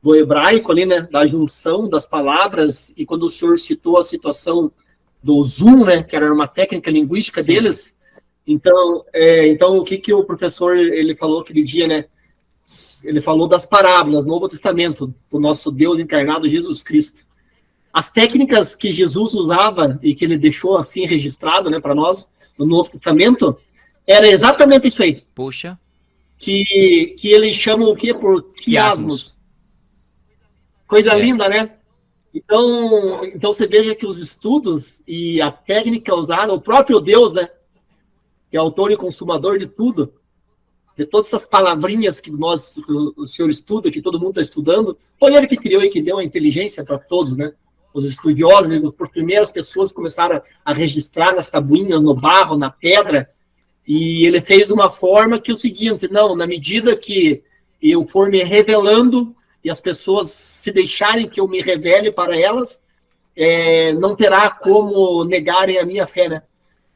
hebraico ali, né? Da junção das palavras, e quando o senhor citou a situação do Zoom, né? Que era uma técnica linguística Sim. deles. Então, o que o professor ele falou aquele dia, né? Ele falou das parábolas, Novo Testamento, do nosso Deus encarnado, Jesus Cristo. As técnicas que Jesus usava e que ele deixou assim registrado, né, para nós, no Novo Testamento, era exatamente isso aí. Poxa. Que eles chamam o quê? Por quiasmos. Coisa linda, né? Então você veja que os estudos e a técnica usada, o próprio Deus, né? que é autor e consumador de tudo, de todas essas palavrinhas que o senhor estuda, que todo mundo está estudando, foi ele que criou e que deu a inteligência para todos, né? Os estudiosos, as primeiras pessoas começaram a registrar nas tabuinhas, no barro, na pedra, e ele fez de uma forma que é o seguinte, não, na medida que eu for me revelando e as pessoas se deixarem que eu me revele para elas, não terá como negarem a minha fé, né?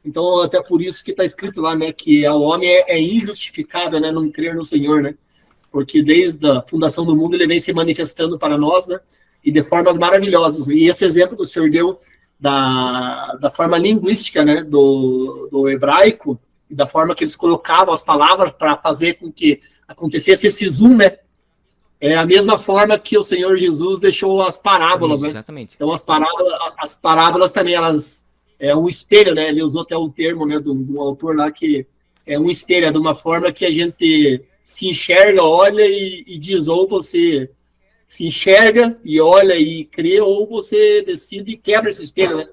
Então, até por isso que está escrito lá, né, que o homem é injustificável, né, não crer no Senhor, né? Porque desde a fundação do mundo ele vem se manifestando para nós, né? E de formas maravilhosas. E esse exemplo que o senhor deu da forma linguística, né, do hebraico, e da forma que eles colocavam as palavras para fazer com que acontecesse esse zoom, né? É a mesma forma que o Senhor Jesus deixou as parábolas, né? Exatamente. Então, as parábolas também, elas é um espelho, né? Ele usou até um termo, né, de um autor lá que é um espelho, de uma forma que a gente se enxerga, olha e diz, ou você se enxerga e olha e crê, ou você decide e quebra esse espelho, né?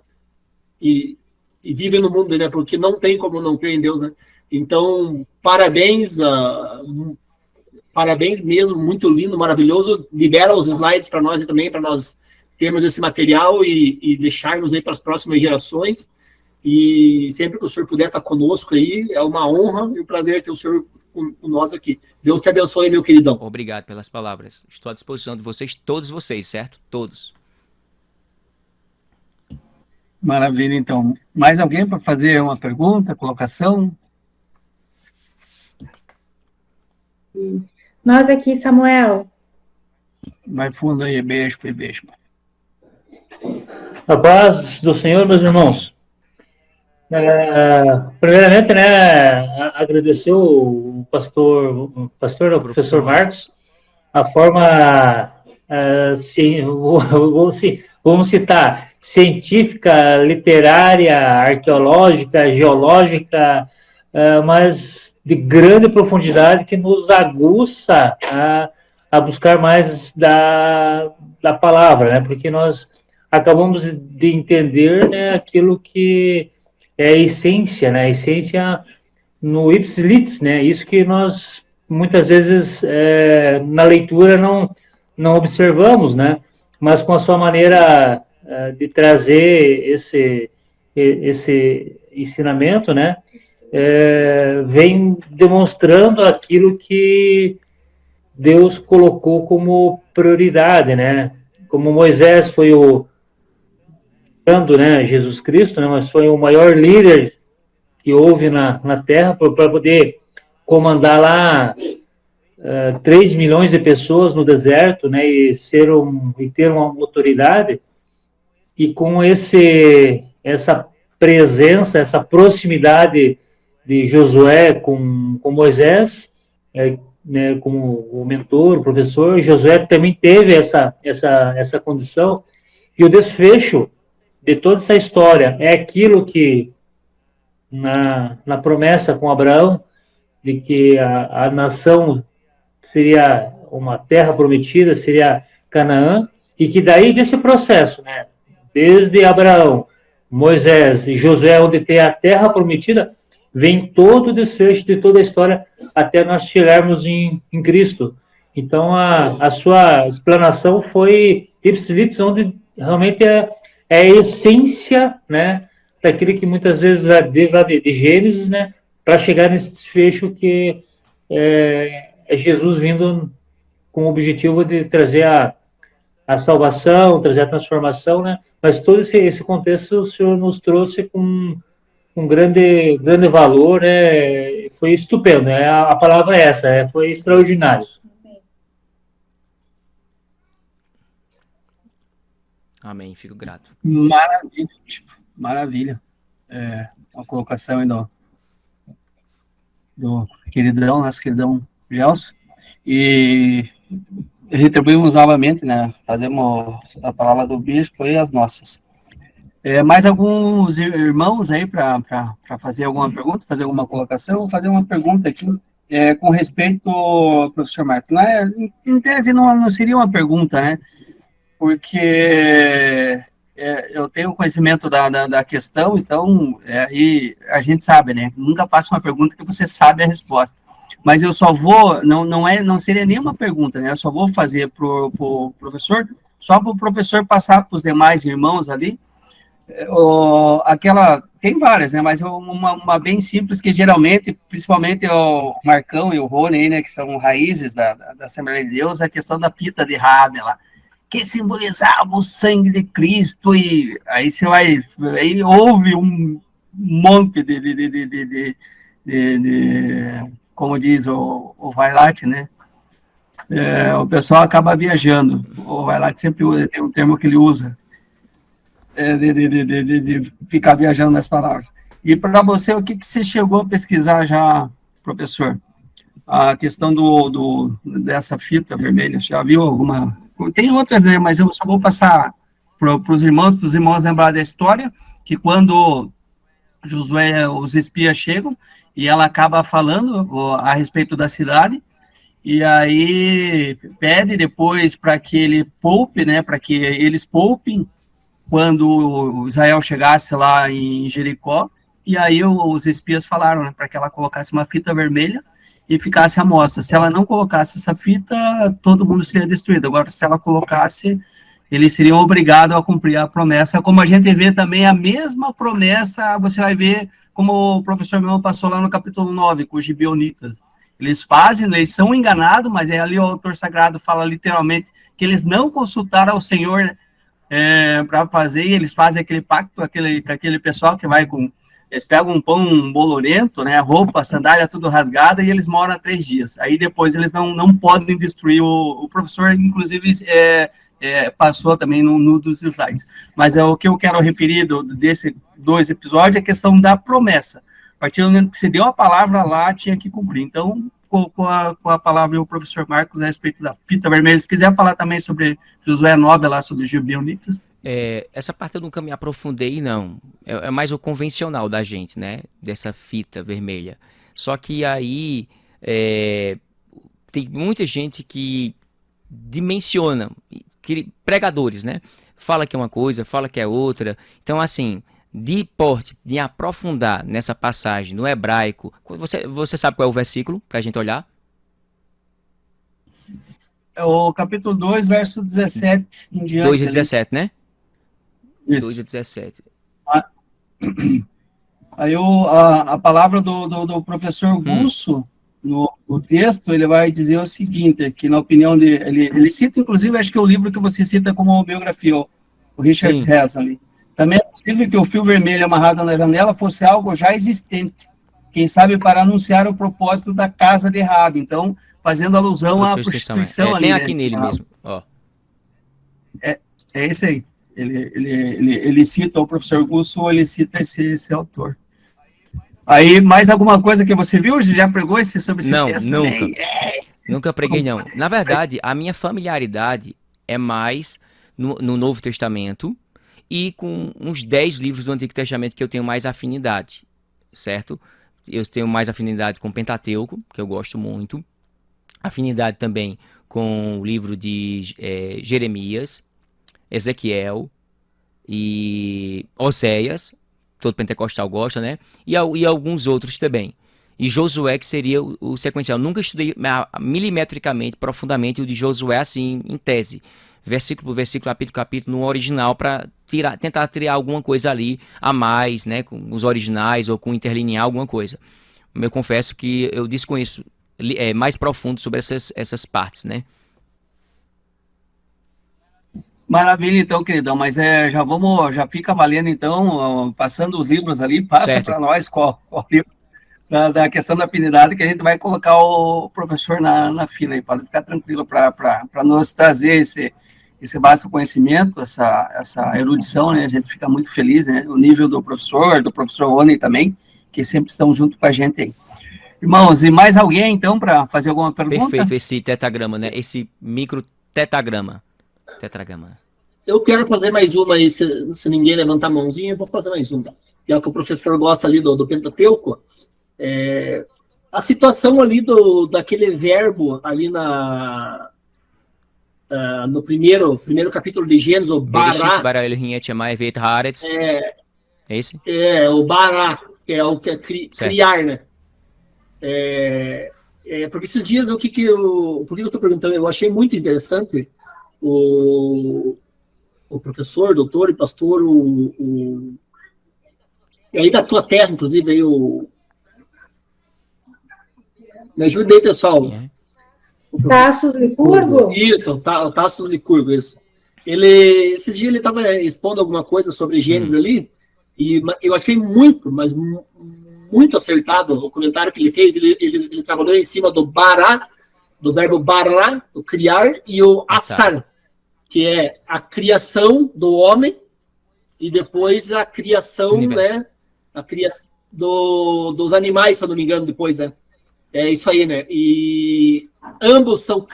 E vive no mundo, né? Porque não tem como não crer em Deus, né? Então, parabéns, parabéns mesmo, muito lindo, maravilhoso. Libera os slides para nós e também para nós termos esse material e deixarmos aí para as próximas gerações. E sempre que o senhor puder estar conosco aí, é uma honra e um prazer ter o senhor com nós aqui. Deus te abençoe, meu queridão. Obrigado pelas palavras. Estou à disposição de vocês, todos vocês, certo? Todos. Maravilha, então. Mais alguém para fazer uma pergunta, colocação? Nós aqui, Samuel. Vai fundo aí, beijo. A paz do Senhor, meus irmãos. Primeiramente, né, agradecer o professor Marcos, a forma, vamos citar, científica, literária, arqueológica, geológica, mas de grande profundidade que nos aguça a buscar mais da palavra, né, porque nós acabamos de entender, né, aquilo que é a essência, né? A essência no ipsis litis, né? Isso que nós muitas vezes na leitura não observamos, né? Mas com a sua maneira de trazer esse ensinamento, né? Vem demonstrando aquilo que Deus colocou como prioridade, né? Como Moisés foi né, Jesus Cristo, né, mas foi o maior líder que houve na Terra para poder comandar lá 3 milhões de pessoas no deserto, né, e ter uma autoridade. E com essa presença, essa proximidade de Josué com Moisés, né, como o mentor, o professor, Josué também teve essa condição. E o desfecho de toda essa história é aquilo que na promessa com Abraão de que a nação seria uma terra prometida, seria Canaã, e que daí desse processo, né, desde Abraão, Moisés e Josué, onde tem a terra prometida, vem todo o desfecho de toda a história até nós chegarmos em Cristo. Então a sua explanação foi ipsis litis, onde realmente é a essência, né, daquilo que muitas vezes, desde lá de Gênesis, né, para chegar nesse desfecho que é Jesus vindo com o objetivo de trazer a salvação, trazer a transformação, né, mas todo esse contexto o Senhor nos trouxe com um grande valor, né, foi estupendo, né, a palavra é essa, foi extraordinário. Amém, fico grato. Maravilha. Uma colocação aí do queridão, nosso queridão Gelson. E retribuímos novamente, né? Fazemos a palavra do bispo e as nossas. Mais alguns irmãos aí para fazer alguma pergunta, fazer alguma colocação? Vou fazer uma pergunta aqui com respeito ao professor Marcos. Em tese não seria uma pergunta, né? Porque eu tenho conhecimento da questão, então aí a gente sabe, né? Nunca faça uma pergunta que você sabe a resposta. Mas eu só vou, não seria nenhuma pergunta, né? Eu só vou fazer pro professor, só para o professor passar para os demais irmãos ali. Tem várias, né? Mas uma bem simples que geralmente, principalmente o Marcão e o Rony, né? Que são raízes da Assembleia de Deus, a questão da fita de Rabi lá, que simbolizava o sangue de Cristo, e aí você vai, aí houve um monte de como diz o Vailate, né? O pessoal acaba viajando. O Vailate sempre usa, tem um termo que ele usa, de ficar viajando nas palavras. E para você, o que você chegou a pesquisar já, professor? A questão dessa fita vermelha, já viu alguma? Tem outras, né, mas eu só vou passar para os irmãos lembrar da história, que quando Josué, os espias chegam, e ela acaba falando a respeito da cidade, e aí pede depois para que ele poupe, né, para que eles poupem quando Israel chegasse lá em Jericó, e aí os espias falaram, né, para que ela colocasse uma fita vermelha e ficasse à mostra. Se ela não colocasse essa fita, todo mundo seria destruído. Agora, se ela colocasse, eles seriam obrigados a cumprir a promessa, como a gente vê também a mesma promessa, você vai ver como o professor meu passou lá no capítulo 9, com os gibeonitas. Eles fazem, eles são enganados, mas ali o autor sagrado fala literalmente que eles não consultaram ao Senhor para fazer, e eles fazem aquele pacto com aquele pessoal que vai com... Eles pegam um pão bolorento, né, roupa, sandália, tudo rasgada, e eles moram 3 dias. Aí depois eles não podem destruir o professor, inclusive passou também no dos slides. Mas o que eu quero referir desses 2 episódios é a questão da promessa. A partir do momento que você deu a palavra lá, tinha que cumprir. Então, com a palavra o professor Marcos a respeito da fita vermelha. Se quiser falar também sobre Josué 9, lá sobre os gibeonitas. Essa parte eu nunca me aprofundei, não. É mais o convencional da gente, né? Dessa fita vermelha. Só que aí tem muita gente que dimensiona, pregadores, né? Fala que é uma coisa, fala que é outra. Então, assim, de aprofundar nessa passagem no hebraico, você sabe qual é o versículo para a gente olhar? É o capítulo 2, verso 17 em diante. 2 e 17, né? Isso. 2 e 17. Aí a palavra do professor Gusso, no texto, ele vai dizer o seguinte, que na opinião dele, ele cita, inclusive, acho que é o livro que você cita como biografia, o Richard Hess ali. Também é possível que o fio vermelho amarrado na janela fosse algo já existente, quem sabe para anunciar o propósito da casa de Rabi. Então, fazendo alusão à prostituição ali. Tem aqui nele mesmo, ó. É esse aí. Ele cita o professor Gusso, ele cita esse autor. Aí, mais alguma coisa que você viu? Já pregou sobre esse texto? Não, nunca. Nunca preguei, não. Na verdade, a minha familiaridade é mais no Novo Testamento e com uns 10 livros do Antigo Testamento que eu tenho mais afinidade, certo? Eu tenho mais afinidade com o Pentateuco, que eu gosto muito. Afinidade também com o livro de Jeremias, Ezequiel e Oséias, todo pentecostal gosta, né? E alguns outros também. E Josué, que seria o sequencial. Nunca estudei milimetricamente, profundamente, o de Josué, assim, em tese. Versículo por versículo, capítulo por capítulo, no original, para tentar tirar alguma coisa ali a mais, né? Com os originais ou com interlinear alguma coisa. Eu confesso que eu desconheço mais profundo sobre essas partes, né? Maravilha, então, queridão, mas já fica valendo, então, passando os livros ali, passa para nós qual livro da questão da afinidade, que a gente vai colocar o professor na fila aí, pode ficar tranquilo para nos trazer esse vasto conhecimento, essa erudição, né, a gente fica muito feliz, né, o nível do professor Rony também, que sempre estão junto com a gente aí. Irmãos, e mais alguém, então, para fazer alguma pergunta? Perfeito, esse tetagrama, né, esse micro tetragrama. Eu quero fazer mais uma aí, se ninguém levantar a mãozinha, eu vou fazer mais uma. Já que o professor gosta ali do Pentateuco, a situação ali daquele verbo ali no primeiro capítulo de Gênesis, o Bará. É esse? O Bará, que é o que é criar, né? Porque esses dias, por que eu estou perguntando? Eu achei muito interessante o professor, doutor e pastor, e aí da tua terra, inclusive, aí me ajuda aí, pessoal. Tassos Licurgo? Isso, o Tassos Licurgo, isso. Esses dias ele estava expondo alguma coisa sobre Gênesis ali, e eu achei muito acertado o comentário que ele fez. Ele trabalhou em cima do bará, do verbo bará, o criar, e o assar, que é a criação do homem, e depois a criação, né? A criação dos animais, se eu não me engano, depois, né? É isso aí, né? E ambos são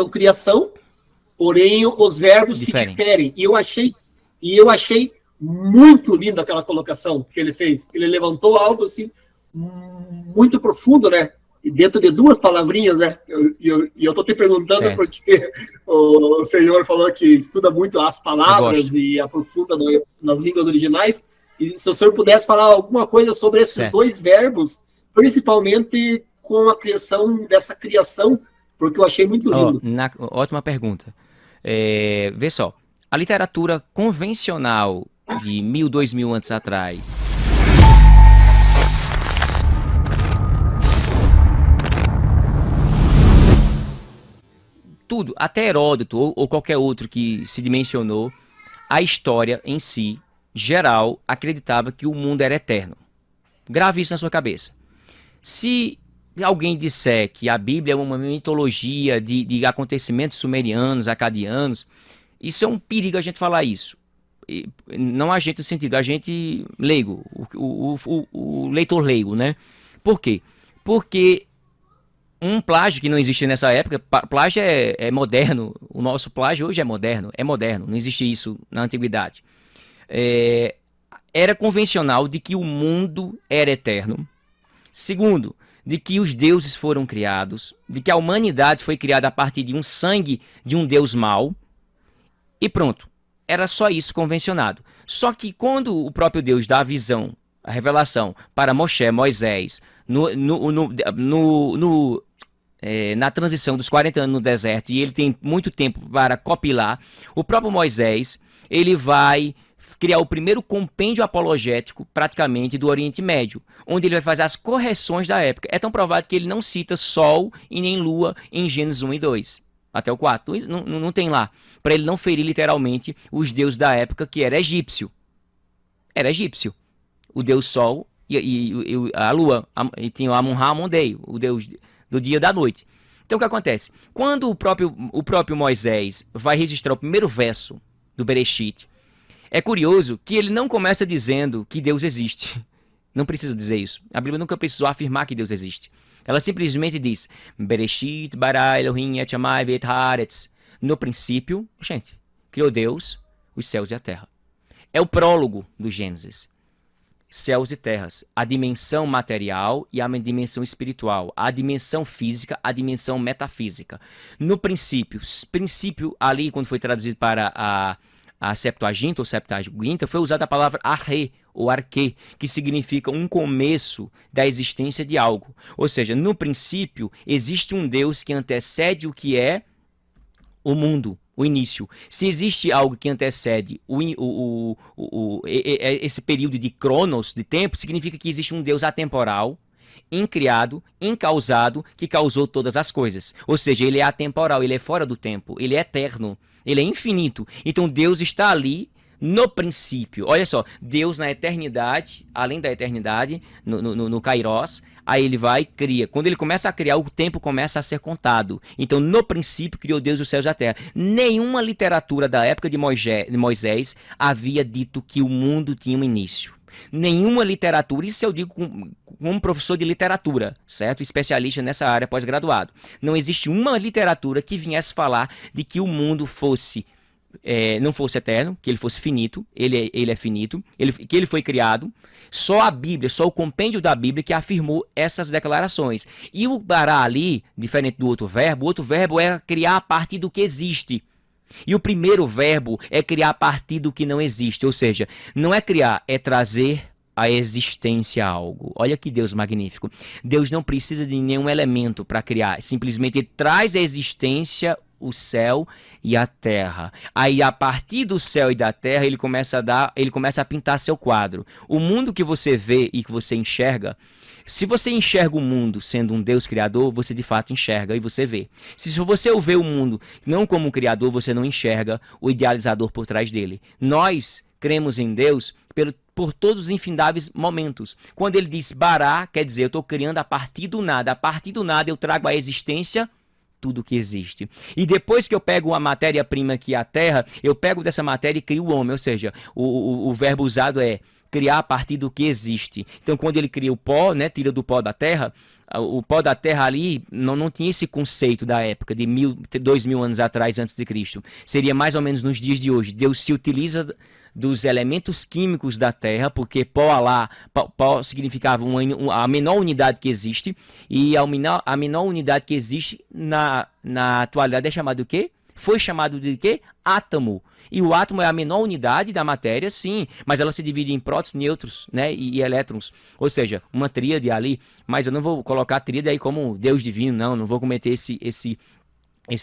criação, porém os verbos se diferem. E eu achei muito lindo aquela colocação que ele fez. Ele levantou algo assim muito profundo, né? E dentro de duas palavrinhas, né? E eu tô te perguntando porque o senhor falou que estuda muito as palavras e aprofunda nas línguas originais. E se o senhor pudesse falar alguma coisa sobre esses dois verbos, principalmente com a criação dessa criação, porque eu achei muito lindo. Ótima pergunta. Vê só, a literatura convencional de 1000, 2000 anos atrás, tudo, até Heródoto ou qualquer outro que se dimensionou, a história em si, geral, acreditava que o mundo era eterno. Grave isso na sua cabeça. Se alguém disser que a Bíblia é uma mitologia de acontecimentos sumerianos, acadianos, isso é um perigo a gente falar isso. Não a gente no sentido, a gente leigo, o leitor leigo, né? Por quê? Porque um plágio que não existe nessa época, plágio é moderno, o nosso plágio hoje é moderno, não existe isso na antiguidade. Era convencional de que o mundo era eterno. Segundo, de que os deuses foram criados, de que a humanidade foi criada a partir de um sangue de um deus mau, e pronto. Era só isso convencionado. Só que quando o próprio Deus dá a visão, a revelação para Moisés, na transição dos 40 anos no deserto, e ele tem muito tempo para copilar, o próprio Moisés, ele vai criar o primeiro compêndio apologético, praticamente, do Oriente Médio, onde ele vai fazer as correções da época. É tão provado que ele não cita Sol e nem Lua em Gênesis 1 e 2, até o 4. Não tem lá, para ele não ferir literalmente os deuses da época, que era egípcio. Era egípcio. O deus Sol e a Lua, e tinha o Amun-Ra, Amon-Dei, o deus do dia e da noite. Então o que acontece? Quando o próprio Moisés vai registrar o primeiro verso do Bereshit, é curioso que ele não começa dizendo que Deus existe. Não precisa dizer isso. A Bíblia nunca precisou afirmar que Deus existe. Ela simplesmente diz: Bereshit bara Elohim et Shammai ve'et haaretz. No princípio, gente, criou Deus os céus e a terra. É o prólogo do Gênesis. Céus e terras. A dimensão material e a dimensão espiritual. A dimensão física, a dimensão metafísica. No princípio ali, quando foi traduzido para a Septuaginta ou Septuaginta, foi usada a palavra arre, ou arque, que significa um começo da existência de algo. Ou seja, no princípio, existe um Deus que antecede o que é o mundo, o início. Se existe algo que antecede esse período de cronos, de tempo, significa que existe um Deus atemporal, incriado, incausado, que causou todas as coisas. Ou seja, ele é atemporal, ele é fora do tempo, ele é eterno, ele é infinito. Então Deus está ali no princípio. Olha só, Deus na eternidade, além da eternidade, no Kairos, aí ele vai e cria. Quando ele começa a criar, o tempo começa a ser contado. Então, no princípio, criou Deus os céus e a terra. Nenhuma literatura da época de Moisés havia dito que o mundo tinha um início. Nenhuma literatura, isso eu digo como professor de literatura, certo? Especialista nessa área, pós-graduado. Não existe uma literatura que viesse falar de que o mundo fosse não fosse eterno, que ele fosse finito, ele é finito, que ele foi criado. Só a Bíblia, só o compêndio da Bíblia que afirmou essas declarações. E o bará ali, diferente do outro verbo é criar a partir do que existe. E o primeiro verbo é criar a partir do que não existe, ou seja, não é criar, é trazer a existência a algo. Olha que Deus magnífico. Deus não precisa de nenhum elemento para criar, simplesmente ele traz a existência o céu e a terra. Aí a partir do céu e da terra ele começa a pintar seu quadro. O mundo que você vê e que você enxerga, se você enxerga o mundo sendo um Deus criador, você de fato enxerga e você vê. Se você vê o mundo não como um criador, você não enxerga o idealizador por trás dele. Nós cremos em Deus por todos os infindáveis momentos. Quando ele diz bará, quer dizer, eu estou criando a partir do nada. A partir do nada eu trago à existência tudo que existe. E depois que eu pego a matéria-prima que é a terra, eu pego dessa matéria e crio o homem. Ou seja, o verbo usado é criar a partir do que existe. Então, quando ele cria o pó, né, tira do pó da terra, o pó da terra ali não tinha esse conceito da época, de 2000 anos atrás, antes de Cristo. Seria mais ou menos nos dias de hoje. Deus se utiliza dos elementos químicos da terra, porque pó significava a menor unidade que existe, e a menor unidade que existe na atualidade é chamado de quê? Foi chamado de quê? Átomo. E o átomo é a menor unidade da matéria, sim, mas ela se divide em prótons, nêutrons, né, e elétrons, ou seja, uma tríade ali, mas eu não vou colocar a tríade aí como Deus divino, não vou cometer esse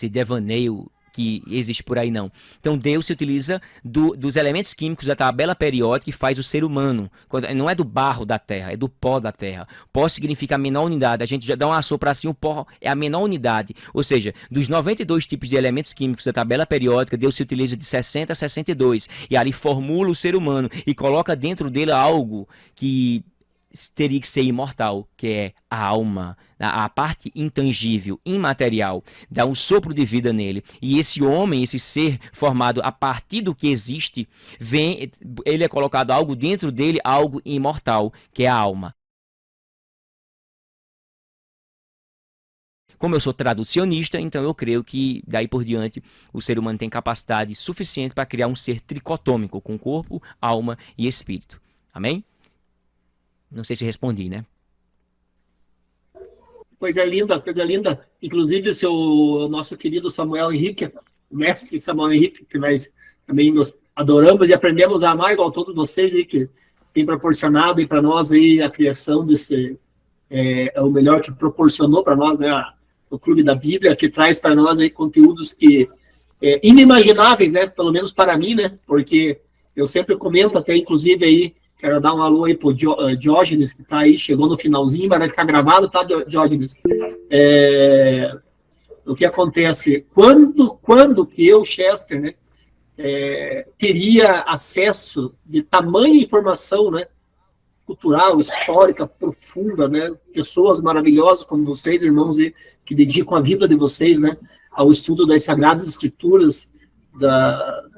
devaneio que existe por aí, não. Então Deus se utiliza dos elementos químicos da tabela periódica e faz o ser humano. Não é do barro da terra, é do pó da terra. Pó significa a menor unidade. A gente já dá uma sopra assim, o pó é a menor unidade. Ou seja, dos 92 tipos de elementos químicos da tabela periódica, Deus se utiliza de 60 a 62. E ali formula o ser humano e coloca dentro dele algo que teria que ser imortal, que é a alma, a parte intangível, imaterial, dá um sopro de vida nele. E esse homem, esse ser formado a partir do que existe, ele é colocado algo dentro dele, algo imortal, que é a alma. Como eu sou traducionista, então eu creio que daí por diante o ser humano tem capacidade suficiente para criar um ser tricotômico, com corpo, alma e espírito. Amém? Não sei se respondi, né? Coisa linda, coisa linda. Inclusive o nosso querido Samuel Henrique, o mestre Samuel Henrique, que nós também nos adoramos e aprendemos a amar, igual todos vocês, aí, que tem proporcionado aí para nós aí a criação desse, é o melhor que proporcionou para nós, né, o Clube da Bíblia, que traz para nós aí conteúdos que inimagináveis, né, pelo menos para mim, né, porque eu sempre comento até, inclusive, aí, quero dar um alô aí pro Diógenes, que tá aí, chegou no finalzinho, mas vai ficar gravado, tá, Diógenes? O que acontece? Quando que eu, Chester, né, teria acesso de tamanha informação, né, cultural, histórica, profunda, né, pessoas maravilhosas como vocês, irmãos, que dedicam a vida de vocês, né, ao estudo das Sagradas Escrituras,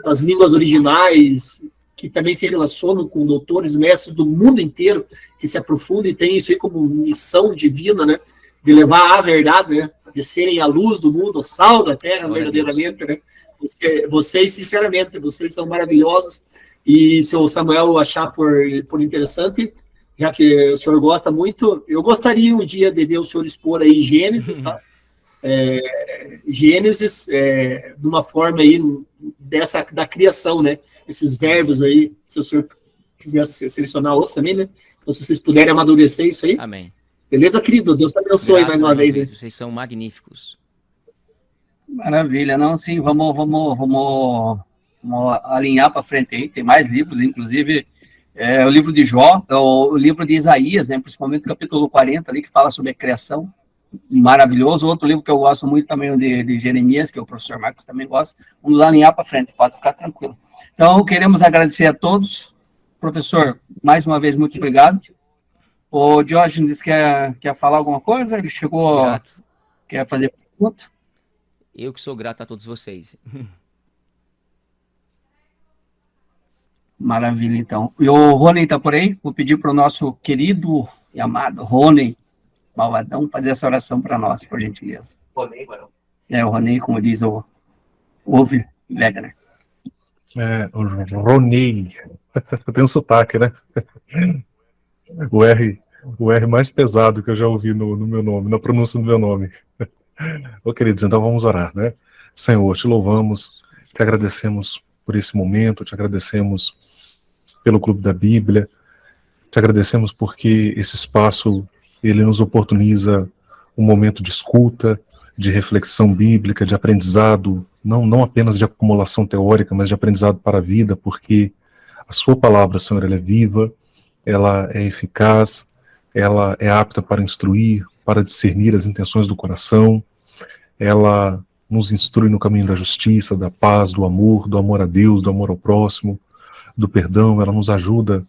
das línguas originais, que também se relacionam com doutores, mestres do mundo inteiro, que se aprofundam e têm isso aí como missão divina, né, de levar a verdade, né, de serem a luz do mundo, o sal da terra, verdadeiramente, né. Vocês, sinceramente, vocês são maravilhosos, e se o Samuel achar por interessante, já que o senhor gosta muito, eu gostaria um dia de ver o senhor expor aí Gênesis, tá? Gênesis, de uma forma aí da criação, né? Esses verbos aí, se o senhor quiser selecionar outros também, né? Ou se vocês puderem amadurecer isso aí. Amém. Beleza, querido? Deus te abençoe mais uma vez. Hein? Vocês são magníficos. Maravilha, não, sim, vamos alinhar para frente aí, tem mais livros, inclusive o livro de Jó, o livro de Isaías, né, principalmente o capítulo 40 ali, que fala sobre a criação, maravilhoso. Outro livro que eu gosto muito também de Jeremias, que o professor Marcos também gosta, vamos alinhar para frente, pode ficar tranquilo. Então, queremos agradecer a todos, professor, mais uma vez, muito obrigado. O Diógenes quer falar alguma coisa? Ele chegou, quer fazer pergunta? Eu que sou grato a todos vocês. Maravilha, então. E o Rony está por aí? Vou pedir para o nosso querido e amado Rony Malvadão fazer essa oração para nós, por gentileza. Rony, mano. O Rony, como diz o Ove Wegener. Ronei. Tem um sotaque, né? O R mais pesado que eu já ouvi no meu nome, na pronúncia do meu nome. Ô, queridos, então vamos orar, né? Senhor, te louvamos, te agradecemos por esse momento, te agradecemos pelo Clube da Bíblia, te agradecemos porque esse espaço, ele nos oportuniza um momento de escuta, de reflexão bíblica, de aprendizado, não apenas de acumulação teórica, mas de aprendizado para a vida, porque a sua palavra, Senhor, ela é viva, ela é eficaz, ela é apta para instruir, para discernir as intenções do coração, ela nos instrui no caminho da justiça, da paz, do amor a Deus, do amor ao próximo, do perdão, ela nos ajuda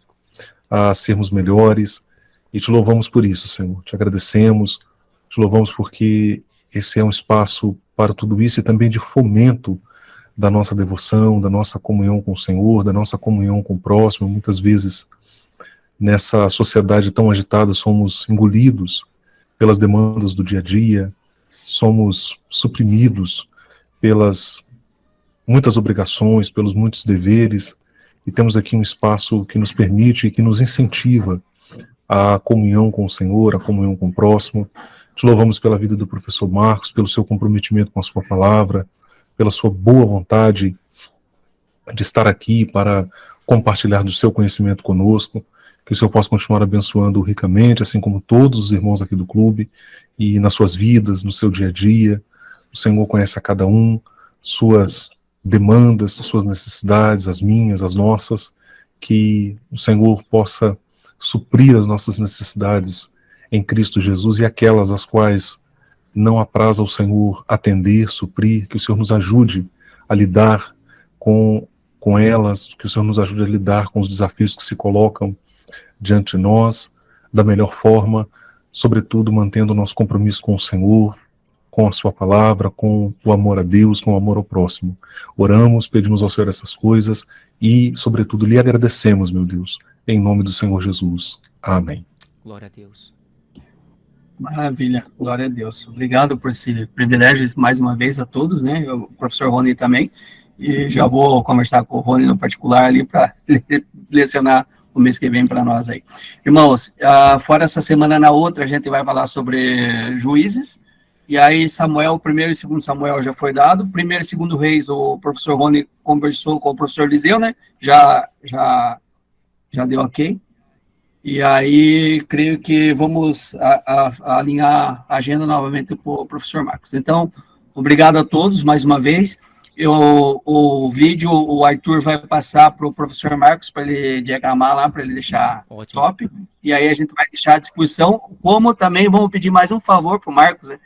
a sermos melhores, e te louvamos por isso, Senhor, te agradecemos, te louvamos porque esse é um espaço para tudo isso e também de fomento da nossa devoção, da nossa comunhão com o Senhor, da nossa comunhão com o próximo. Muitas vezes, nessa sociedade tão agitada, somos engolidos pelas demandas do dia a dia, somos suprimidos pelas muitas obrigações, pelos muitos deveres, e temos aqui um espaço que nos permite e que nos incentiva a comunhão com o Senhor, a comunhão com o próximo. Te louvamos pela vida do professor Marcos, pelo seu comprometimento com a sua palavra, pela sua boa vontade de estar aqui para compartilhar do seu conhecimento conosco, que o Senhor possa continuar abençoando ricamente, assim como todos os irmãos aqui do clube, e nas suas vidas, no seu dia a dia. O Senhor conhece a cada um, suas demandas, suas necessidades, as minhas, as nossas, que o Senhor possa suprir as nossas necessidades em Cristo Jesus e aquelas às quais não apraz ao Senhor atender, suprir, que o Senhor nos ajude a lidar com elas, que o Senhor nos ajude a lidar com os desafios que se colocam diante de nós, da melhor forma, sobretudo mantendo o nosso compromisso com o Senhor, com a sua palavra, com o amor a Deus, com o amor ao próximo. Oramos, pedimos ao Senhor essas coisas e, sobretudo, lhe agradecemos, meu Deus, em nome do Senhor Jesus. Amém. Glória a Deus. Maravilha, glória a Deus. Obrigado por esse privilégio mais uma vez a todos, né? O professor Rony também. E já vou conversar com o Rony no particular ali para lecionar o mês que vem para nós aí. Irmãos, fora essa semana, na outra, a gente vai falar sobre Juízes. E aí, Samuel, o primeiro e segundo Samuel já foi dado. Primeiro e segundo Reis, o professor Rony conversou com o professor Liseu, né? Já deu ok. E aí, creio que vamos alinhar a agenda novamente para o professor Marcos. Então, obrigado a todos, mais uma vez. O vídeo, o Arthur vai passar para o professor Marcos, para ele diagramar lá, para ele deixar ótimo. Top. E aí a gente vai deixar à disposição, como também vamos pedir mais um favor para o Marcos, né?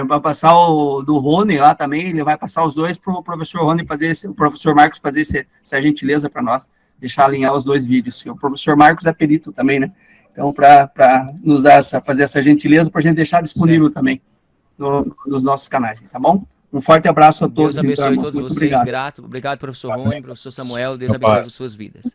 Vai passar o do Rony lá também, ele vai passar os dois para o professor Rony fazer, o professor Marcos fazer essa gentileza para nós. Deixar alinhar os dois vídeos. O professor Marcos é perito também, né? Então, para nos dar fazer essa gentileza, para a gente deixar disponível também nos nossos canais, tá bom? Um forte abraço a todos. Deus abençoe então, todos muito vocês. obrigado. Grato. Obrigado, professor Rony, professor Samuel. Deus abençoe as suas vidas.